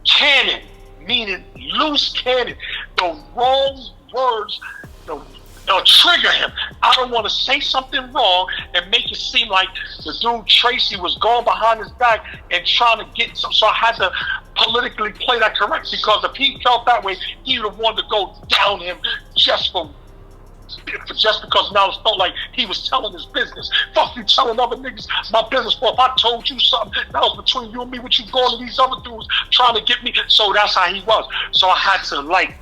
cannon, meaning loose cannon. The wrong words they'll trigger him. I don't want to say something wrong and make it seem like the dude Tracy was going behind his back and trying to get some. So I had to politically play that correct, because if he felt that way, he would have wanted to go down him just because Knowledge felt like he was telling his business. Fuck you telling other niggas my business for. If I told you something that was between you and me, what you going to these other dudes trying to get me? So that's how he was. So I had to like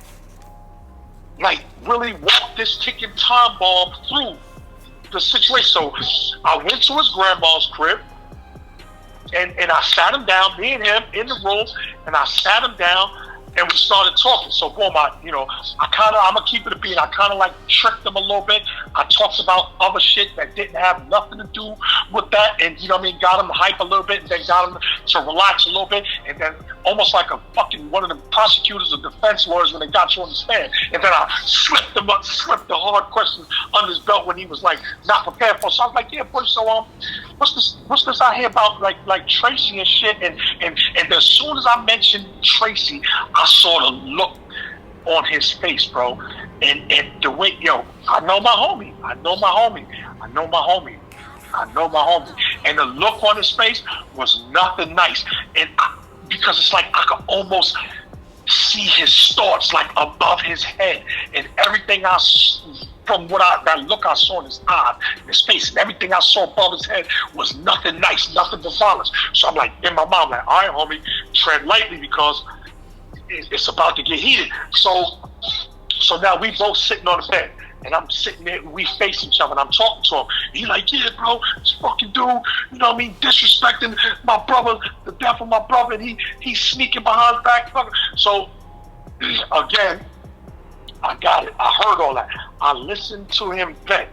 really walk this ticking time bomb through the situation. So I went to his grandma's crib, and I sat him down, me and him in the room, and I sat him down, and we started talking. So boom, I'm gonna keep it a beat. I kind of like tricked him a little bit. I talked about other shit that didn't have nothing to do with that, and got him to hype a little bit, and then got him to relax a little bit, and then almost like a fucking one of the prosecutors or defense lawyers when they got you on the stand, and then I slipped the hard questions under his belt when he was like not prepared for. So I was like, yeah, boy, so what's this I hear about like Tracy and shit, and as soon as I mentioned Tracy, I saw the look on his face, bro, and the way, I know my homie, and the look on his face was nothing nice, and because it's like I could almost see his thoughts like above his head, and everything that look I saw in his eye, in his face, and everything I saw above his head was nothing nice, nothing but violence. So I'm like, in my mind, I'm like, all right, homie, tread lightly because it's about to get heated. So now we both sitting on the bed, and I'm sitting there, we face each other, and I'm talking to him. He like, yeah, bro, this fucking dude, disrespecting my brother, the death of my brother, and he's sneaking behind his back. So again, I got it. I heard all that. I listened to him vent,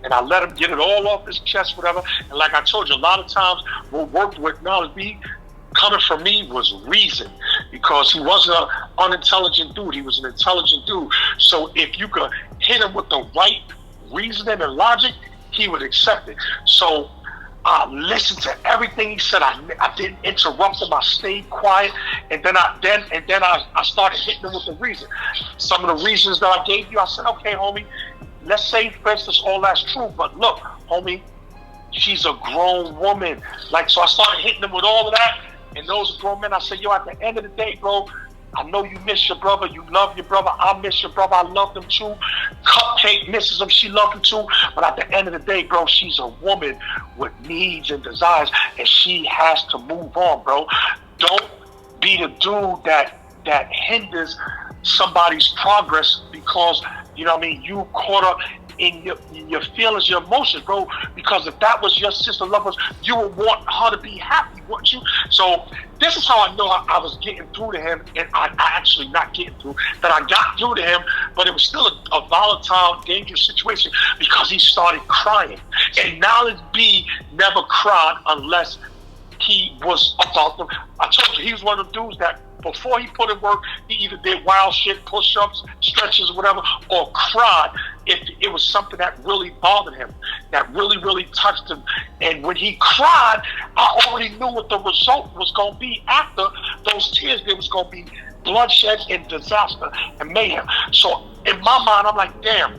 and I let him get it all off his chest, whatever. And like I told you, a lot of times what worked with Knowledge B coming from me was reason, because he wasn't an unintelligent dude. He was an intelligent dude. So if you could hit him with the right reasoning and logic, he would accept it. So I listened to everything he said. I didn't interrupt him. I stayed quiet, and then I started hitting him with the reason. Some of the reasons that I gave you, I said, okay, homie, let's say, for instance, all that's true, but look, homie, she's a grown woman. So I started hitting him with all of that. And those are grown men. I said, at the end of the day, bro, I know you miss your brother. You love your brother. I miss your brother. I love him too. Cupcake misses him. She loved him too. But at the end of the day, bro, she's a woman with needs and desires, and she has to move on, bro. Don't be the dude that hinders somebody's progress because, you caught up in your feelings, your emotions, bro. Because if that was your sister, loved ones, you would want her to be happy, wouldn't you? So this is how I know I was getting through to him, and I actually not getting through, that I got through to him, but it was still a volatile, dangerous situation because he started crying. And Knowledge B never cried unless he was about them. I told you, he was one of the dudes that before he put in work, he either did wild shit, push-ups, stretches, whatever, or cried if it was something that really bothered him, that really, really touched him. And when he cried, I already knew what the result was going to be after those tears. There was going to be bloodshed and disaster and mayhem. So in my mind, I'm like, damn,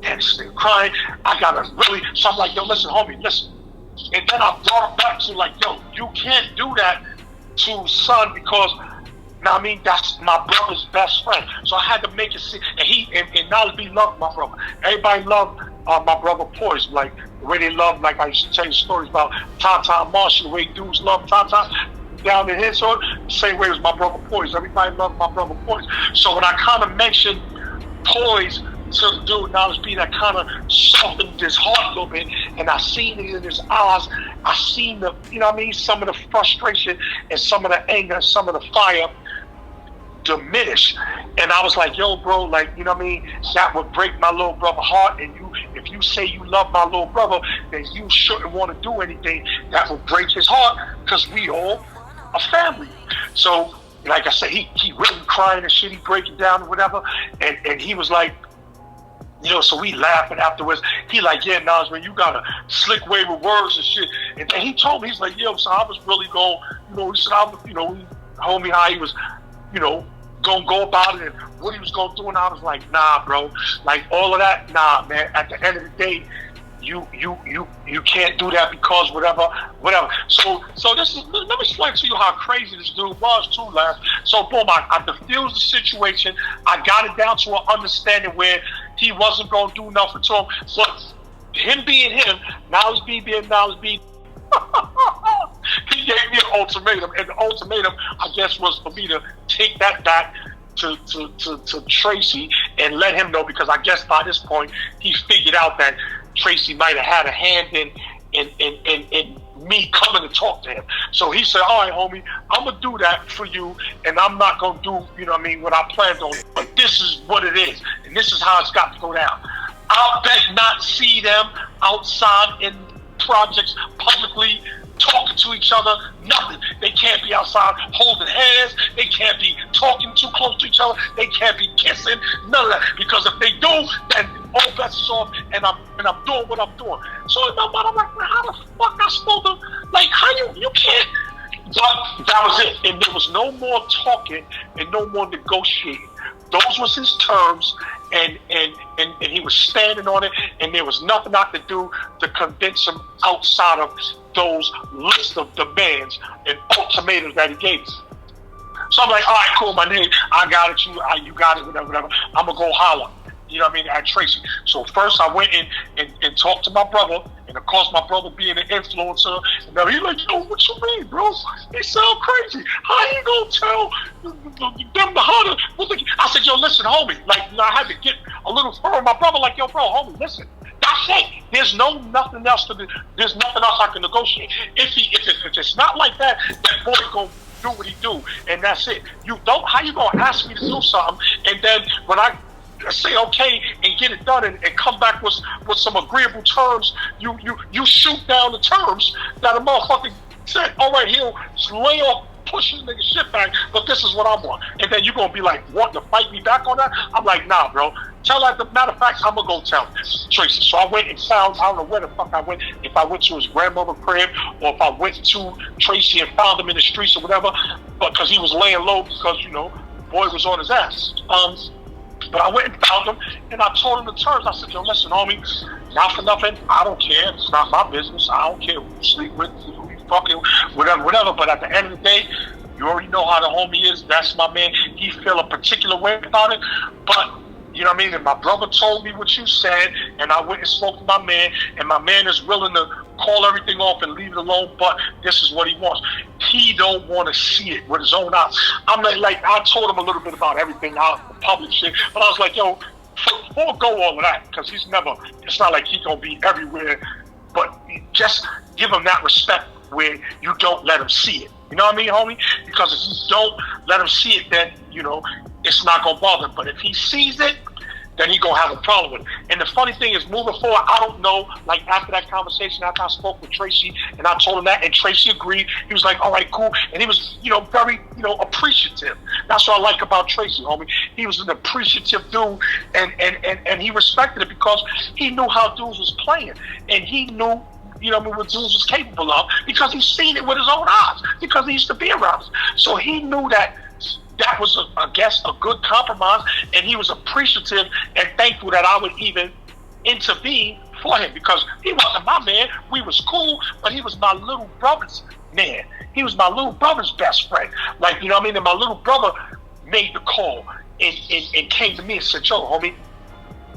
this nigga crying. I got to really, so I'm like, yo, listen, homie, listen. And then I brought him back to like, yo, you can't do that to son because that's my brother's best friend. So I had to make it see, and Knowledge B loved my brother. Everybody loved my brother Poise, like the way they loved, like I used to tell you stories about Tata Marshall, the way dudes love Tata down in his hood, the same way as my brother Poise. Everybody loved my brother Poise. So when I kind of mentioned Poise to the dude Knowledge B, that kind of softened his heart a little bit, and I seen it in his eyes. I seen the, some of the frustration and some of the anger and some of the fire diminish. And I was like, yo, bro, like, that would break my little brother heart. And if you say you love my little brother, then you shouldn't want to do anything that would break his heart, because we all a family. So, like I said, he really crying and shit, he breaking down and whatever. And he was like, so we laughing afterwards. He like, yeah, Nas, man, you got a slick way with words and shit. And then he told me, he's like, yo, so I was really going, he said, I was, he told me how he was, gonna go about it and what he was gonna do. And I was like, nah, bro, like all of that, nah, man. At the end of the day, you can't do that because whatever. So this is, let me explain to you how crazy this dude was too, Laz. So boom, I diffused the situation. I got it down to an understanding where he wasn't gonna do nothing to him. But him being him, Knowledge B being Knowledge B, he gave me an ultimatum, and the ultimatum, I guess, was for me to take that back to Tracy and let him know, because I guess by this point he figured out that Tracy might have had a hand in me coming to to talk to him. So he said, all right, homie, I'm going to do that for you, and I'm not going to do, you know what I mean, what I planned on. But this is what it is, and this is how it's got to go down. I'll bet not see them outside in projects publicly talking to each other, nothing. They can't be outside holding hands. They can't be talking too close to each other. They can't be kissing, none of that. Because if they do, then all bets is off, and I'm doing what I'm doing. So in my mind, I'm like, man, how the fuck I supposed to, like, how you can't? But that was it, and there was no more talking and no more negotiating. Those was his terms, and he was standing on it, and there was nothing I could do to convince him outside of those list of demands and ultimatums that he gave us. So I'm like, all right, cool, my name, I got it, you got it, whatever. I'm gonna go holler, you know what I mean, at Tracy. So first I went and talked to my brother, and of course my brother being an influencer, and now he's like, yo, what you mean, bro? They sound crazy. How you gonna tell them how to? I said, yo, listen, homie, like, I had to get a little firm. My brother like, yo, bro, homie, listen. That's it. There's nothing else to do. There's nothing else I can negotiate. If it's not like that, that boy gonna do what he do, and that's it. How you gonna ask me to do something, and then when I say okay and get it done and come back with some agreeable terms, you shoot down the terms that a motherfucker said, all right, he'll lay off, push his nigga shit back, but this is what I want. And then you're going to be like, wanting to fight me back on that? I'm like, nah, bro. Tell that, the matter of fact, I'm going to go tell Tracy. So I went and found, I don't know where the fuck I went, if I went to his grandmother's crib or if I went to Tracy and found him in the streets or whatever, but because he was laying low because, you know, boy was on his ass. But I went and found him, and I told him the terms. I said, yo, listen, homie, not for nothing. I don't care. It's not my business. I don't care who you sleep with, who you fucking, whatever. But at the end of the day, you already know how the homie is. That's my man. He feel a particular way about it. But, you know what I mean? And my brother told me what you said, and I went and spoke to my man, and my man is willing to call everything off and leave it alone, but this is what he wants. He don't want to see it with his own eyes. I'm like, I told him a little bit about everything out the public shit, but I was like, yo, forego all of that, because it's not like he's going to be everywhere, but just give him that respect where you don't let him see it. You know what I mean, homie? Because if you don't let him see it, then, you know, it's not going to bother him. But if he sees it, then he going to have a problem with it. And the funny thing is, moving forward, I don't know, like after that conversation, after I spoke with Tracy, and I told him that, and Tracy agreed, he was like, all right, cool. And he was, you know, very, you know, appreciative. That's what I like about Tracy, homie. He was an appreciative dude, and he respected it because he knew how dudes was playing. And he knew, you know, what dudes was capable of because he's seen it with his own eyes, because he used to be around us. So he knew that was, I guess, a good compromise, and he was appreciative and thankful that I would even intervene for him, because he wasn't my man. We was cool, but he was my little brother's man. He was my little brother's best friend. Like, you know what I mean? And my little brother made the call and came to me and said, yo, homie,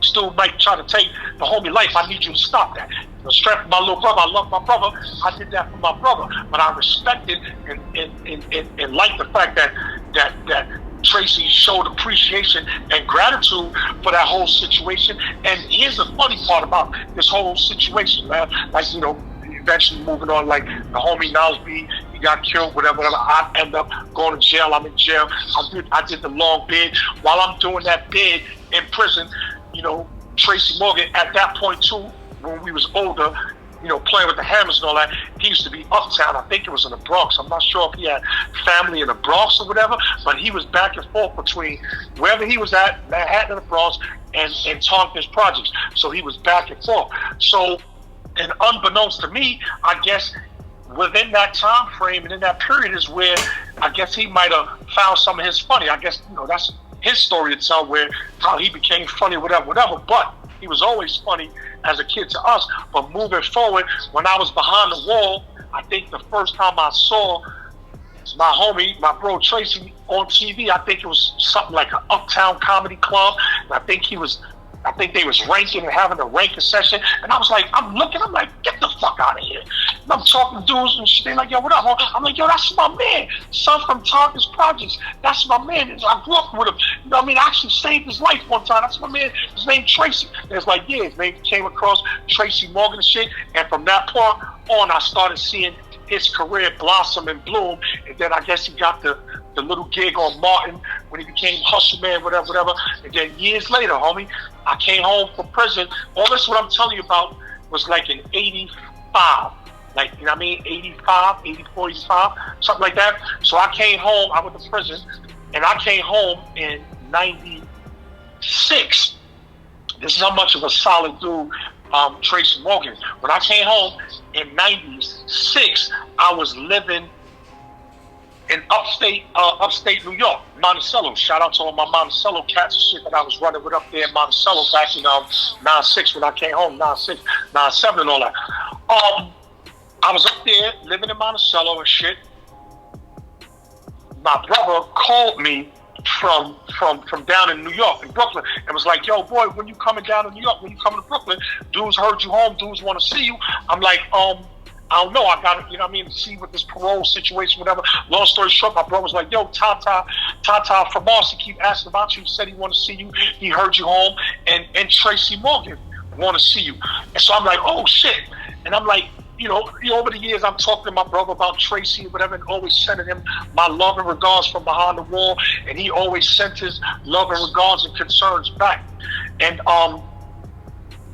still might try to take the homie life. I need you to stop that. The strength of my little brother, I love my brother. I did that for my brother, but I respected and liked the fact that Tracy showed appreciation and gratitude for that whole situation. And here's the funny part about this whole situation, man. Like, you know, eventually moving on, like the homie Nosby, he got killed, whatever. I end up going to jail. I'm in jail. I did the long bid. While I'm doing that bid in prison, you know, Tracy Morgan, at that point too, when we was older, you know, playing with the Hammers and all that, he used to be uptown. I think it was in the Bronx. I'm not sure if he had family in the Bronx or whatever, but he was back and forth between wherever he was at, Manhattan and the Bronx, and Tompkins Projects. So he was back and forth. So, and unbeknownst to me, I guess within that time frame and in that period is where I guess he might have found some of his funny. I guess, you know, that's his story to tell, where how he became funny, whatever. But he was always funny as a kid to us. But moving forward, when I was behind the wall, I think the first time I saw my homie, my bro Tracy, on TV, I think it was something like an Uptown Comedy Club. And I think they was ranking and having a ranking session. And I was like, I'm like, get the fuck out of here. And I'm talking to dudes and shit. They like, yo, what up? I'm like, yo, that's my man. Son from Tompkins Projects. That's my man. And I grew up with him. You know what I mean? I actually saved his life one time. That's my man. His name Tracy. And it's like, yeah, his name came across Tracy Morgan and shit. And from that point on, I started seeing his career blossom and bloom. And then I guess he got the little gig on Martin when he became Hustle Man, whatever. And then years later, homie, I came home from prison. All this what I'm telling you about was like in 85. Like, you know what I mean? 85, 84, 85, something like that. So I came home, I went to prison, and I came home in 96. This is how much of a solid dude Tracy Morgan. When I came home in 96, I was living in upstate New York, Monticello. Shout out to all my Monticello cats and shit that I was running with up there in Monticello back in 96 when I came home, 96, 97 and all that. I was up there living in Monticello and shit. My brother called me from down in New York, in Brooklyn, and was like, yo, boy, when you coming down to New York, when you coming to Brooklyn, dudes heard you home, dudes want to see you. I'm like, I don't know, I got to, you know what I mean, see what this parole situation, whatever. Long story short, my brother was like, yo, Tata from Marcy keep asking about you, said he want to see you, he heard you home, and Tracy Morgan want to see you. And so I'm like, oh, shit. And I'm like, you know, over the years, I'm talking to my brother about Tracy and whatever, and always sending him my love and regards from behind the wall, and he always sent his love and regards and concerns back. And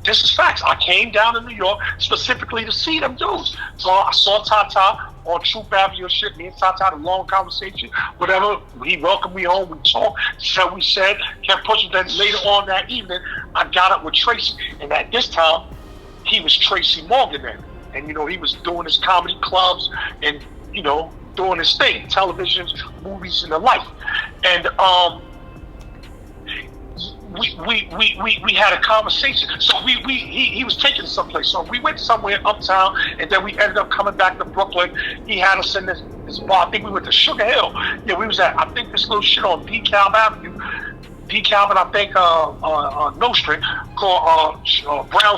this is facts. I came down to New York specifically to see them dudes. So I saw Tata on Troop Avenue and shit. Me and Tata had a long conversation, whatever. He welcomed me home. We talked, said we said, kept pushing. Then later on that evening, I got up with Tracy, and at this time, he was Tracy Morgan then. And, you know, he was doing his comedy clubs and, you know, doing his thing, televisions, movies, and the like. And we had a conversation. So he was taking us someplace. So we went somewhere uptown, and then we ended up coming back to Brooklyn. He had us in this bar. I think we went to Sugar Hill. Yeah, we was at, I think, this little shit on DeKalb Avenue. DeKalb, and I think Nostrand, called Brown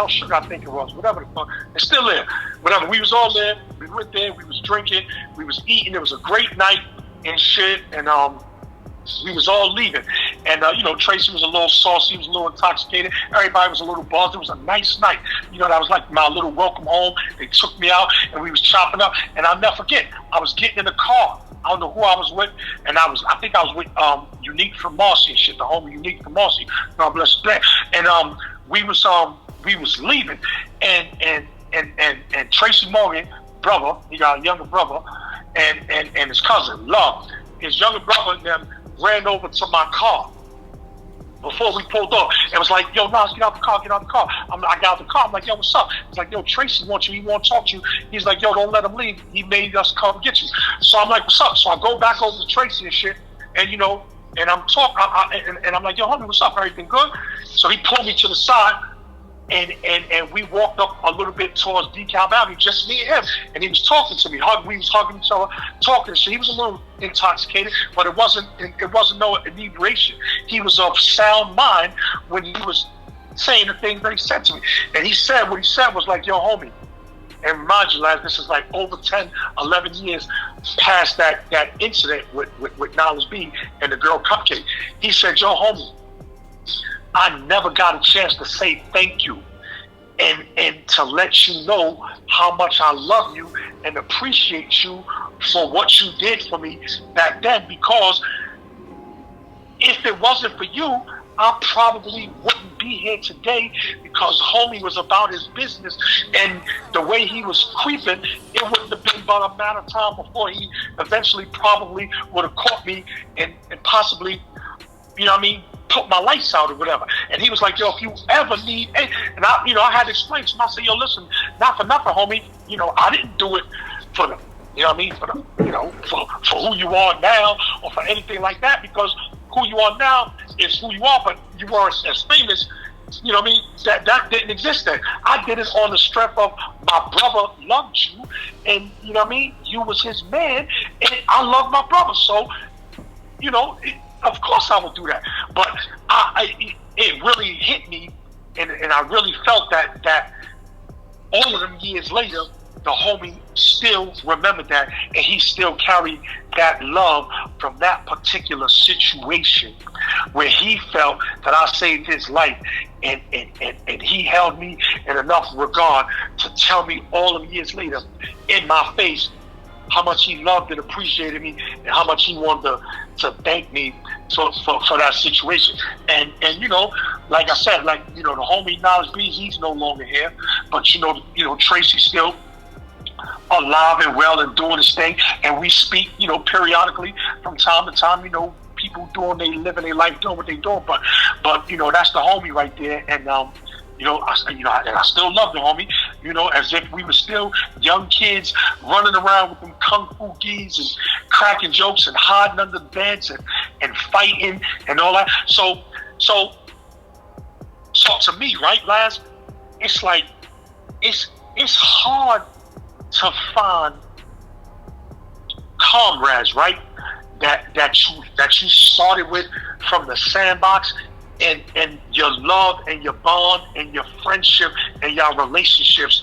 Sugar, I think it was, whatever the fuck. It's still there. Whatever. We was all there. We went there. We was drinking. We was eating. It was a great night and shit. And we was all leaving. And you know, Tracy was a little saucy. He was a little intoxicated. Everybody was a little buzzed. It was a nice night. You know, that was like my little welcome home. They took me out, and we was chopping up. And I'll never forget, I was getting in the car. I don't know who I was with, and I think I was with Unique from Marcy and shit, the homie Unique from Marcy. God bless him. And we was leaving, and Tracy Morgan, brother, he got a younger brother, and his cousin, Love, his younger brother, and them ran over to my car before we pulled off. It was like, yo, Nas, get out the car. I got out the car. I'm like, yo, what's up? It's like, yo, Tracy wants you. He want to talk to you. He's like, yo, don't let him leave. He made us come get you. So I'm like, what's up? So I go back over to Tracy and shit, and you know, and I'm talking, and I'm like, yo, homie, what's up? Everything good? So he pulled me to the side, and we walked up a little bit towards DeKalb Avenue, just me and him, and he was talking to me. We was hugging each other, talking. So he was a little intoxicated, but it wasn't no inebriation. He was of sound mind when he was saying the things that he said to me. And he said, what he said was like, yo, homie, and mind you, lad, this is like over 10, 11 years past that incident with Knowledge B and the girl Cupcake. He said, yo, homie, I never got a chance to say thank you and to let you know how much I love you and appreciate you for what you did for me back then, because if it wasn't for you, I probably wouldn't be here today, because homie was about his business, and the way he was creeping, it wouldn't have been but a matter of time before he eventually probably would have caught me and possibly, you know what I mean, put my lights out or whatever. And he was like, yo, if you ever need, and I, you know, I had to explain to him. I said, yo, listen, not for nothing, homie. You know, I didn't do it for the, you know what I mean, for the, you know, for who you are now or for anything like that, because who you are now is who you are, but you weren't as famous, you know what I mean, that didn't exist then. I did it on the strength of my brother loved you, and you know what I mean, you was his man, and I love my brother, so, you know, of course I would do that. But it really hit me, and I really felt that all of them years later, the homie still remembered that, and he still carried that love from that particular situation where he felt that I saved his life, and he held me in enough regard to tell me all of years later in my face how much he loved and appreciated me, and how much he wanted to thank me for that situation. And you know, like I said, like, you know, the homie Knowledge B, he's no longer here, but you know, Tracy's still alive and well and doing his thing, and we speak, you know, periodically from time to time. You know, people living their life, doing what they doing, but you know, that's the homie right there. And you know, I still love the homie, you know, as if we were still young kids running around with them kung fu gis and cracking jokes and hiding under the beds and fighting and all that. So to me, right, Laz, it's like it's hard to find comrades, right, that you started with from the sandbox, and your love and your bond and your friendship and your relationships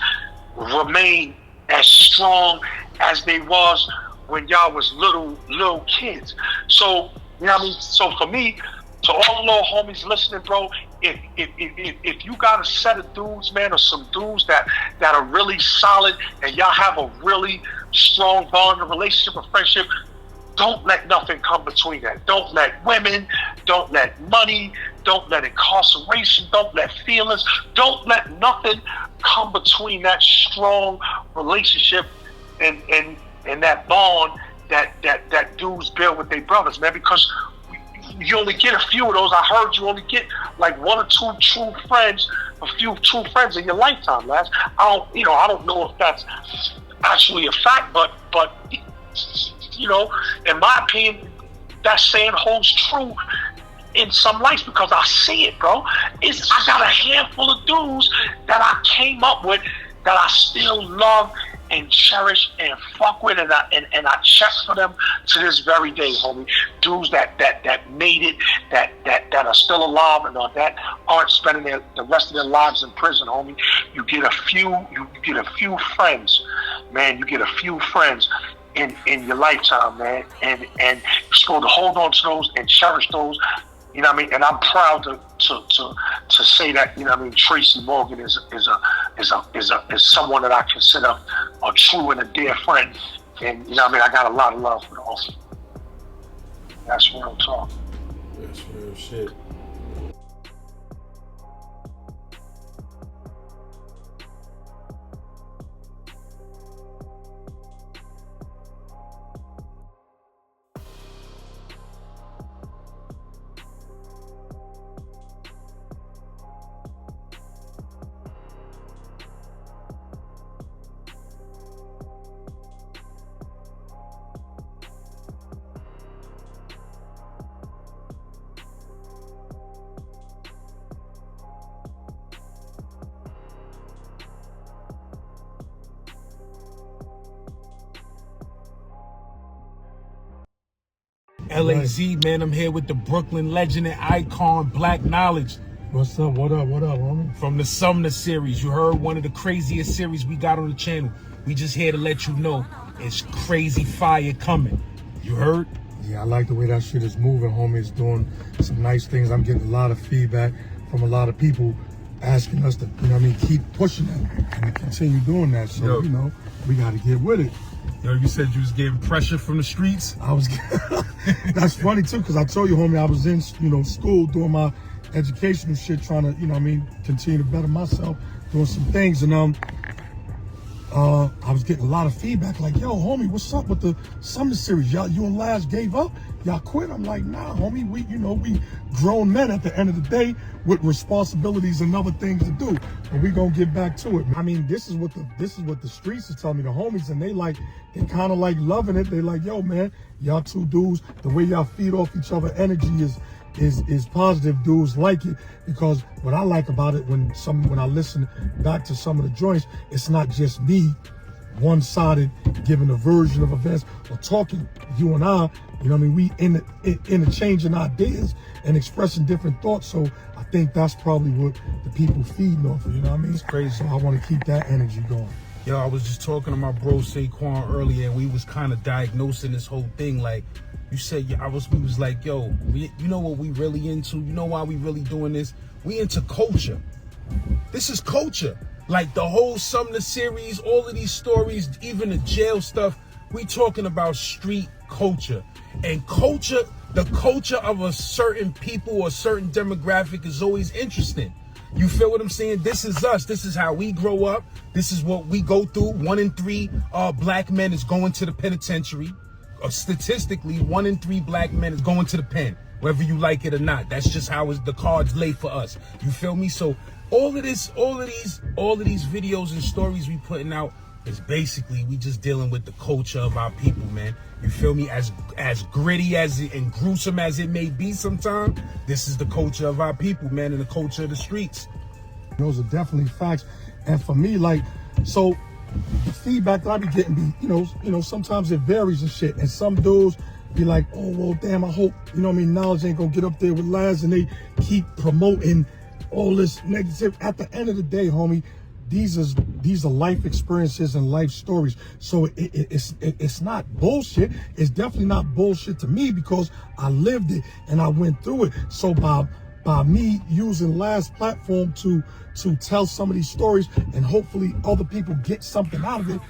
remain as strong as they was when y'all was little kids. So, you know what I mean? So for me, to all the little homies listening, bro, if you got a set of dudes, man, or some dudes that are really solid, and y'all have a really strong bond, a relationship, a friendship, don't let nothing come between that. Don't let women, don't let money, don't let incarceration, don't let feelings, don't let nothing come between that strong relationship and that bond that dudes build with their brothers, man, because you only get a few of those. I heard you only get like one or two true friends, a few true friends in your lifetime, Laz. I don't know if that's actually a fact, but you know, in my opinion, that saying holds true in some lives, because I see it, bro. I got a handful of dudes that I came up with that I still love and cherish and fuck with, and I check for them to this very day, homie. Dudes that made it, that are still alive, and that aren't spending the rest of their lives in prison, homie. You get a few friends, man. You get a few friends in your lifetime, man, and you're supposed to hold on to those and cherish those. You know what I mean? And I'm proud to say that, you know what I mean, Tracy Morgan is someone that I consider a true and a dear friend. And you know what I mean, I got a lot of love for the officer. That's real talk. That's real shit. LAZ, man, I'm here with the Brooklyn legend and icon, Black Knowledge. What's up? What up, homie? From the Sumner series. You heard one of the craziest series we got on the channel. We just here to let you know it's crazy fire coming. You heard? Yeah, I like the way that shit is moving, homie. It's doing some nice things. I'm getting a lot of feedback from a lot of people asking us to, you know what I mean, keep pushing it and to continue doing that. So, you know, we got to get with it. Yo, you said you was getting pressure from the streets? I was, that's funny too, because I told you, homie, I was in, you know, school doing my educational shit, trying to, you know what I mean, continue to better myself, doing some things. And I was getting a lot of feedback like, yo, homie, what's up with the Sumner series? You and Laz gave up? Y'all quit? I'm like, nah, homie, we grown men at the end of the day with responsibilities and other things to do. And we gonna get back to it. I mean, this is what the streets are telling me, the homies, and they kind of like loving it. They like, yo, man, y'all two dudes, the way y'all feed off each other energy is positive. Dudes like it, because what I like about it when I listen back to some of the joints, it's not just me one-sided giving a version of events or talking, you and I, you know what I mean, we interchanging ideas and expressing different thoughts. So I think that's probably what the people feeding off of, you know what I mean? It's crazy. So I want to keep that energy going. Yo, I was just talking to my bro Saquon earlier, and we was kind of diagnosing this whole thing. Like you said, we was like, yo, you know what we really into? You know why we really doing this? We into culture. This is culture. Like the whole Sumner series, all of these stories, even the jail stuff, we talking about street culture. And culture, the culture of a certain people or a certain demographic is always interesting. You feel what I'm saying? This is us. This is how we grow up. This is what we go through. 1 in 3 black men is going to the penitentiary. Statistically, 1 in 3 black men is going to the pen, whether you like it or not. That's just how the cards lay for us. You feel me? So all of these videos and stories we putting out is basically we just dealing with the culture of our people, man. You feel me? As gritty as it and gruesome as it may be sometimes, this is the culture of our people, man, and the culture of the streets. Those are definitely facts. And for me, like, so the feedback that I be getting be, you know, sometimes it varies and shit. And some dudes be like, oh, well, damn, I hope, knowledge ain't gonna get up there with Laz, and they keep promoting all this negative. At the end of the day, homie, these are life experiences and life stories. So it's not bullshit. It's definitely not bullshit to me because I lived it and I went through it. So by me using Laz's platform to tell some of these stories and hopefully other people get something out of it,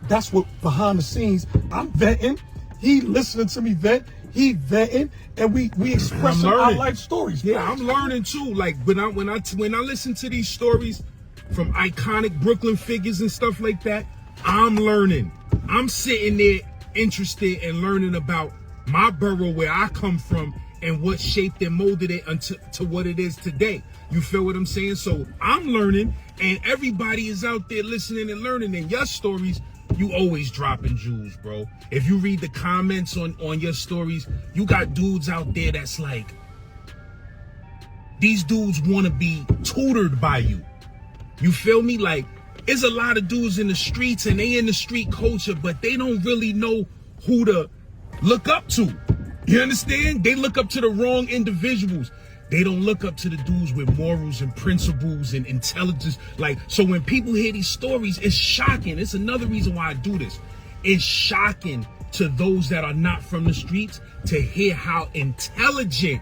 that's what behind the scenes I'm venting. He listening to me vent. He vetting, and we expressing our life stories. Yeah, I'm learning too. Like when I listen to these stories from iconic Brooklyn figures and stuff like that, I'm learning. I'm sitting there interested in learning about my borough, where I come from, and what shaped and molded it to what it is today. You feel what I'm saying? So I'm learning, and everybody is out there listening and learning. And your stories, you always dropping jewels, bro. If you read the comments on your stories, you got dudes out there that's like, these dudes want to be tutored by you. You feel me? Like, there's a lot of dudes in the streets and they in the street culture, but they don't really know who to look up to. You understand? They look up to the wrong individuals. They don't look up to the dudes with morals and principles and intelligence. Like, so when people hear these stories, it's shocking. It's another reason why I do this. It's shocking to those that are not from the streets to hear how intelligent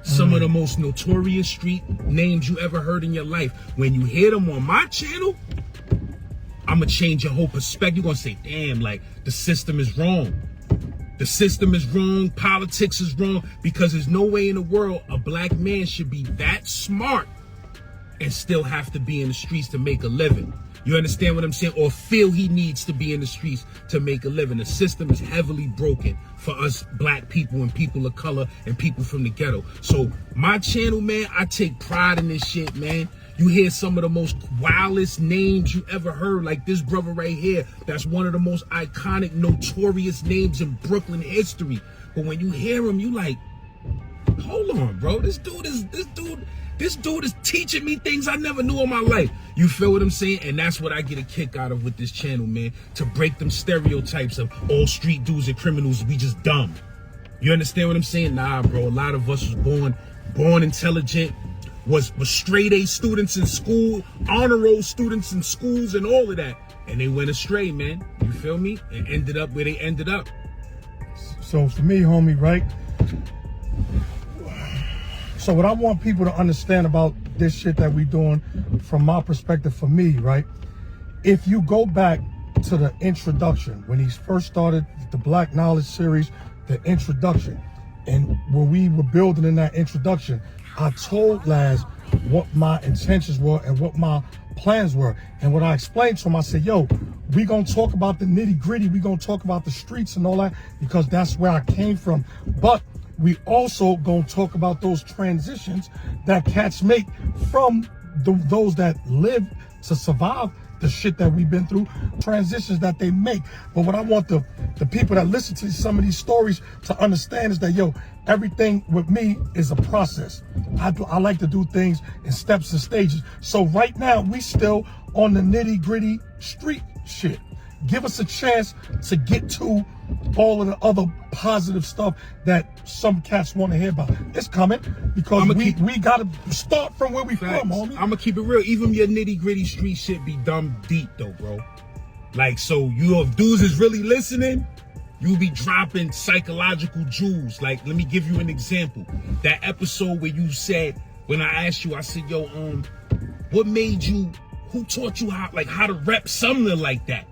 some of the most notorious street names you ever heard in your life. When you hear them on my channel, I'm going to change your whole perspective. You're going to say, damn, like, the system is wrong. The system is wrong. Politics is wrong. Because there's no way in the world a black man should be that smart and still have to be in the streets to make a living. You understand what I'm saying? Or feel he needs to be in the streets to make a living. The system is heavily broken for us black people and people of color and people from the ghetto. So my channel, man, I take pride in this shit, man. You hear some of the most wildest names you ever heard, like this brother right here. That's one of the most iconic, notorious names in Brooklyn history. But when you hear him, you like, hold on, bro. This dude is teaching me things I never knew in my life. You feel what I'm saying? And that's what I get a kick out of with this channel, man. To break them stereotypes of all street dudes and criminals, we just dumb. You understand what I'm saying? Nah, bro. A lot of us was born intelligent, was straight A students in school, honor roll students in schools and all of that. And they went astray, man. You feel me? And ended up where they ended up. So for me, homie, right? So what I want people to understand about this shit that we doing from my perspective, for me, right? If you go back to the introduction, when he first started the Black Knowledge series, the introduction, and when we were building in that introduction, I told Laz what my intentions were and what my plans were. And what I explained to him, I said, yo, we gonna talk about the nitty gritty. We gonna talk about the streets and all that, because that's where I came from. But we also gonna talk about those transitions that cats make from those that live to survive the shit that we've been through, transitions that they make. But what I want the people that listen to some of these stories to understand is that, yo, everything with me is a process. I like to do things in steps and stages. So right now we still on the nitty gritty street shit. give us a chance to get to all of the other positive stuff that some cats want to hear about. It's coming because we got to start from where we from, homie. I'm gonna keep it real. Even your nitty gritty street shit be dumb deep though, bro. Like, so you, if dudes is really listening, you be dropping psychological jewels. Like, let me give you an example. That episode where you said, when I asked you, I said, yo, what made you, who taught you how to rep Sumner like that?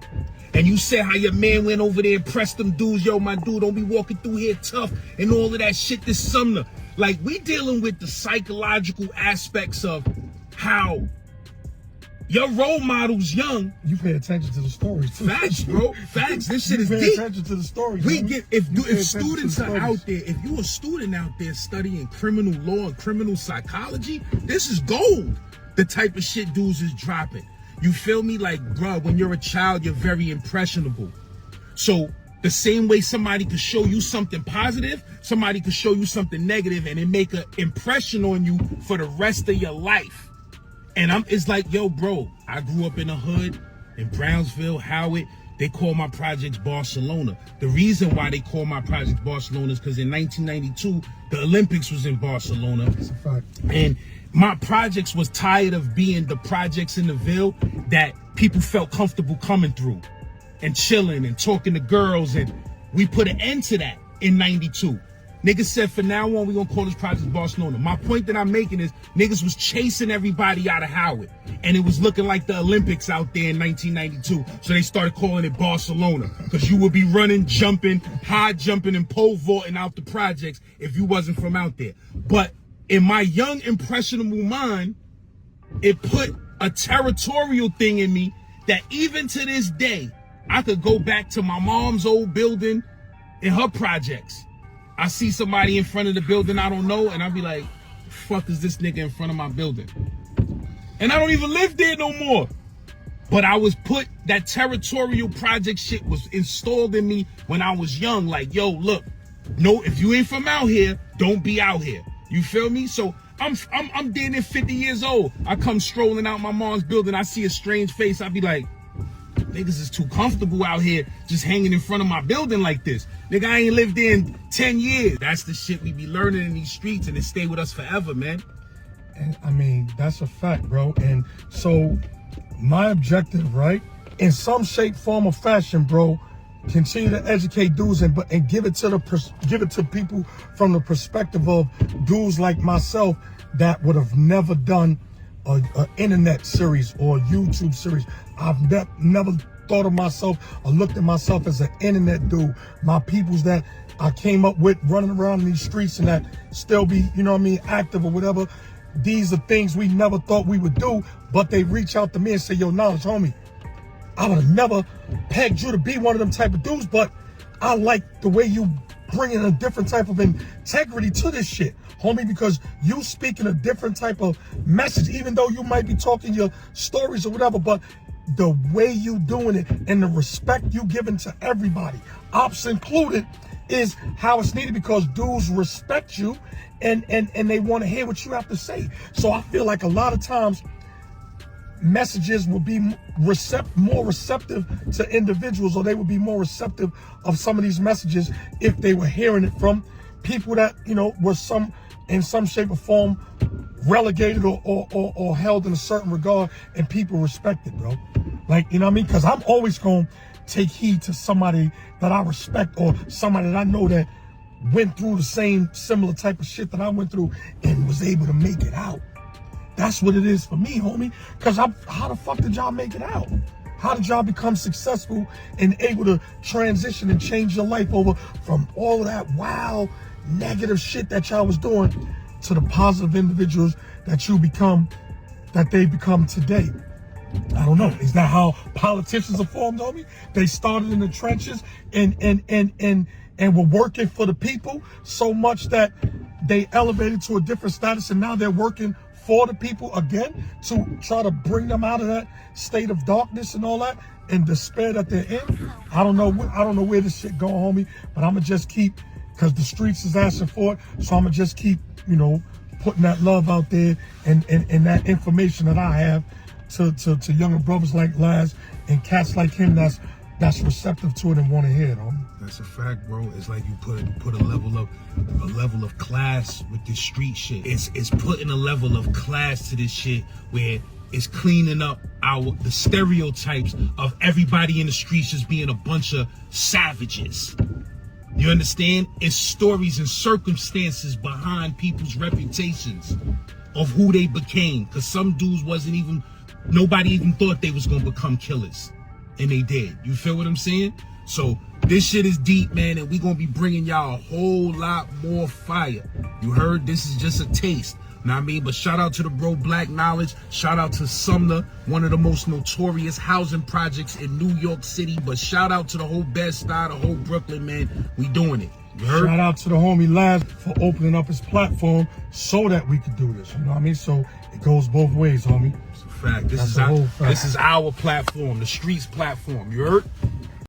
And you said how your man went over there and pressed them dudes, yo, my dude, don't be walking through here tough and all of that shit, this Sumner. Like, we dealing with the psychological aspects of how your role model's young. You pay attention to the stories too. Facts, bro. Facts. This shit is pay deep. attention to the stories. We homie. get if students are out there, if you a student out there studying criminal law and criminal psychology, this is gold. The type of shit dudes is dropping. You feel me? Like, bro, when you're a child, you're very impressionable. So the same way somebody could show you something positive, somebody could show you something negative, and it make an impression on you for the rest of your life. And it's like, yo, bro, I grew up in the hood, in Brownsville, Howard. They call my projects Barcelona. The reason why they call my projects Barcelona is because in 1992, the Olympics was in Barcelona. That's a fact. And my projects was tired of being the projects in the Ville that people felt comfortable coming through and chilling and talking to girls. And we put an end to that in 92. Niggas said, for now on, we gonna call this project Barcelona. My point that I'm making is niggas was chasing everybody out of Howard. And it was looking like the Olympics out there in 1992. So they started calling it Barcelona. Because you would be running, jumping, high jumping, and pole vaulting out the projects if you wasn't from out there. But in my young, impressionable mind, it put a territorial thing in me that even to this day, I could go back to my mom's old building in her projects. I see somebody in front of the building I don't know, and I'll be like, fuck is this nigga in front of my building? And I don't even live there no more. But I was put, that territorial project shit was installed in me when I was young. Like, yo, look, no, if you ain't from out here, don't be out here. You feel me? So I'm damn near 50 years old. I come strolling out my mom's building, I see a strange face, I be like, niggas is too comfortable out here just hanging in front of my building like this. Nigga, I ain't lived there in 10 years. That's the shit we be learning in these streets, and it stay with us forever, man. And I mean, that's a fact, bro. And so my objective, right, in some shape, form, or fashion, bro, continue to educate dudes and give it to people from the perspective of dudes like myself that would have never done an internet series or a YouTube series. I've never thought of myself or looked at myself as an internet dude. My peoples that I came up with running around in these streets and that still be, you know what I mean, active or whatever. These are things we never thought we would do, but they reach out to me and say, yo, Knowledge, homie, I would have never pegged you to be one of them type of dudes, but I like the way you bring in a different type of integrity to this shit, homie, because you speaking a different type of message, even though you might be talking your stories or whatever, but the way you doing it and the respect you giving to everybody, ops included, is how it's needed, because dudes respect you and they want to hear what you have to say. So I feel like a lot of times messages would be more receptive to individuals, or they would be more receptive of some of these messages if they were hearing it from people that, you know, were in some shape or form relegated or held in a certain regard and people respect it, bro. Like, you know what I mean? Because I'm always going to take heed to somebody that I respect, or somebody that I know that went through the same similar type of shit that I went through and was able to make it out. That's what it is for me, homie. Because how the fuck did y'all make it out? How did y'all become successful and able to transition and change your life over from all of that wild, negative shit that y'all was doing to the positive individuals that they become today? I don't know. Is that how politicians are formed, homie? They started in the trenches and were working for the people so much that they elevated to a different status, and now they're working for the people again to try to bring them out of that state of darkness and all that and despair that they're in. I don't know where this shit going, homie, but I'ma just keep, because the streets is asking for it, so I'ma just keep, you know, putting that love out there and that information that I have to younger brothers like Laz and cats like him that's that's receptive to it and want to hear it, homie. That's a fact, bro. It's like you put a level of class with this street shit. It's putting a level of class to this shit where it's cleaning up the stereotypes of everybody in the streets just being a bunch of savages. You understand? It's stories and circumstances behind people's reputations of who they became. Cause some dudes nobody even thought they was gonna become killers. And they did. You feel what I'm saying? So this shit is deep, man, and we gonna be bringing y'all a whole lot more fire. You heard? This is just a taste. Know what I mean? But shout out to the bro Black Knowledge. Shout out to Sumner, one of the most notorious housing projects in New York City. But shout out to the whole Bed-Stuy, the whole Brooklyn, man. We doing it. You heard? Shout out to the homie Laz for opening up his platform so that we could do this. You know what I mean? So it goes both ways, homie. It's a fact. This is our platform, the streets platform. You heard?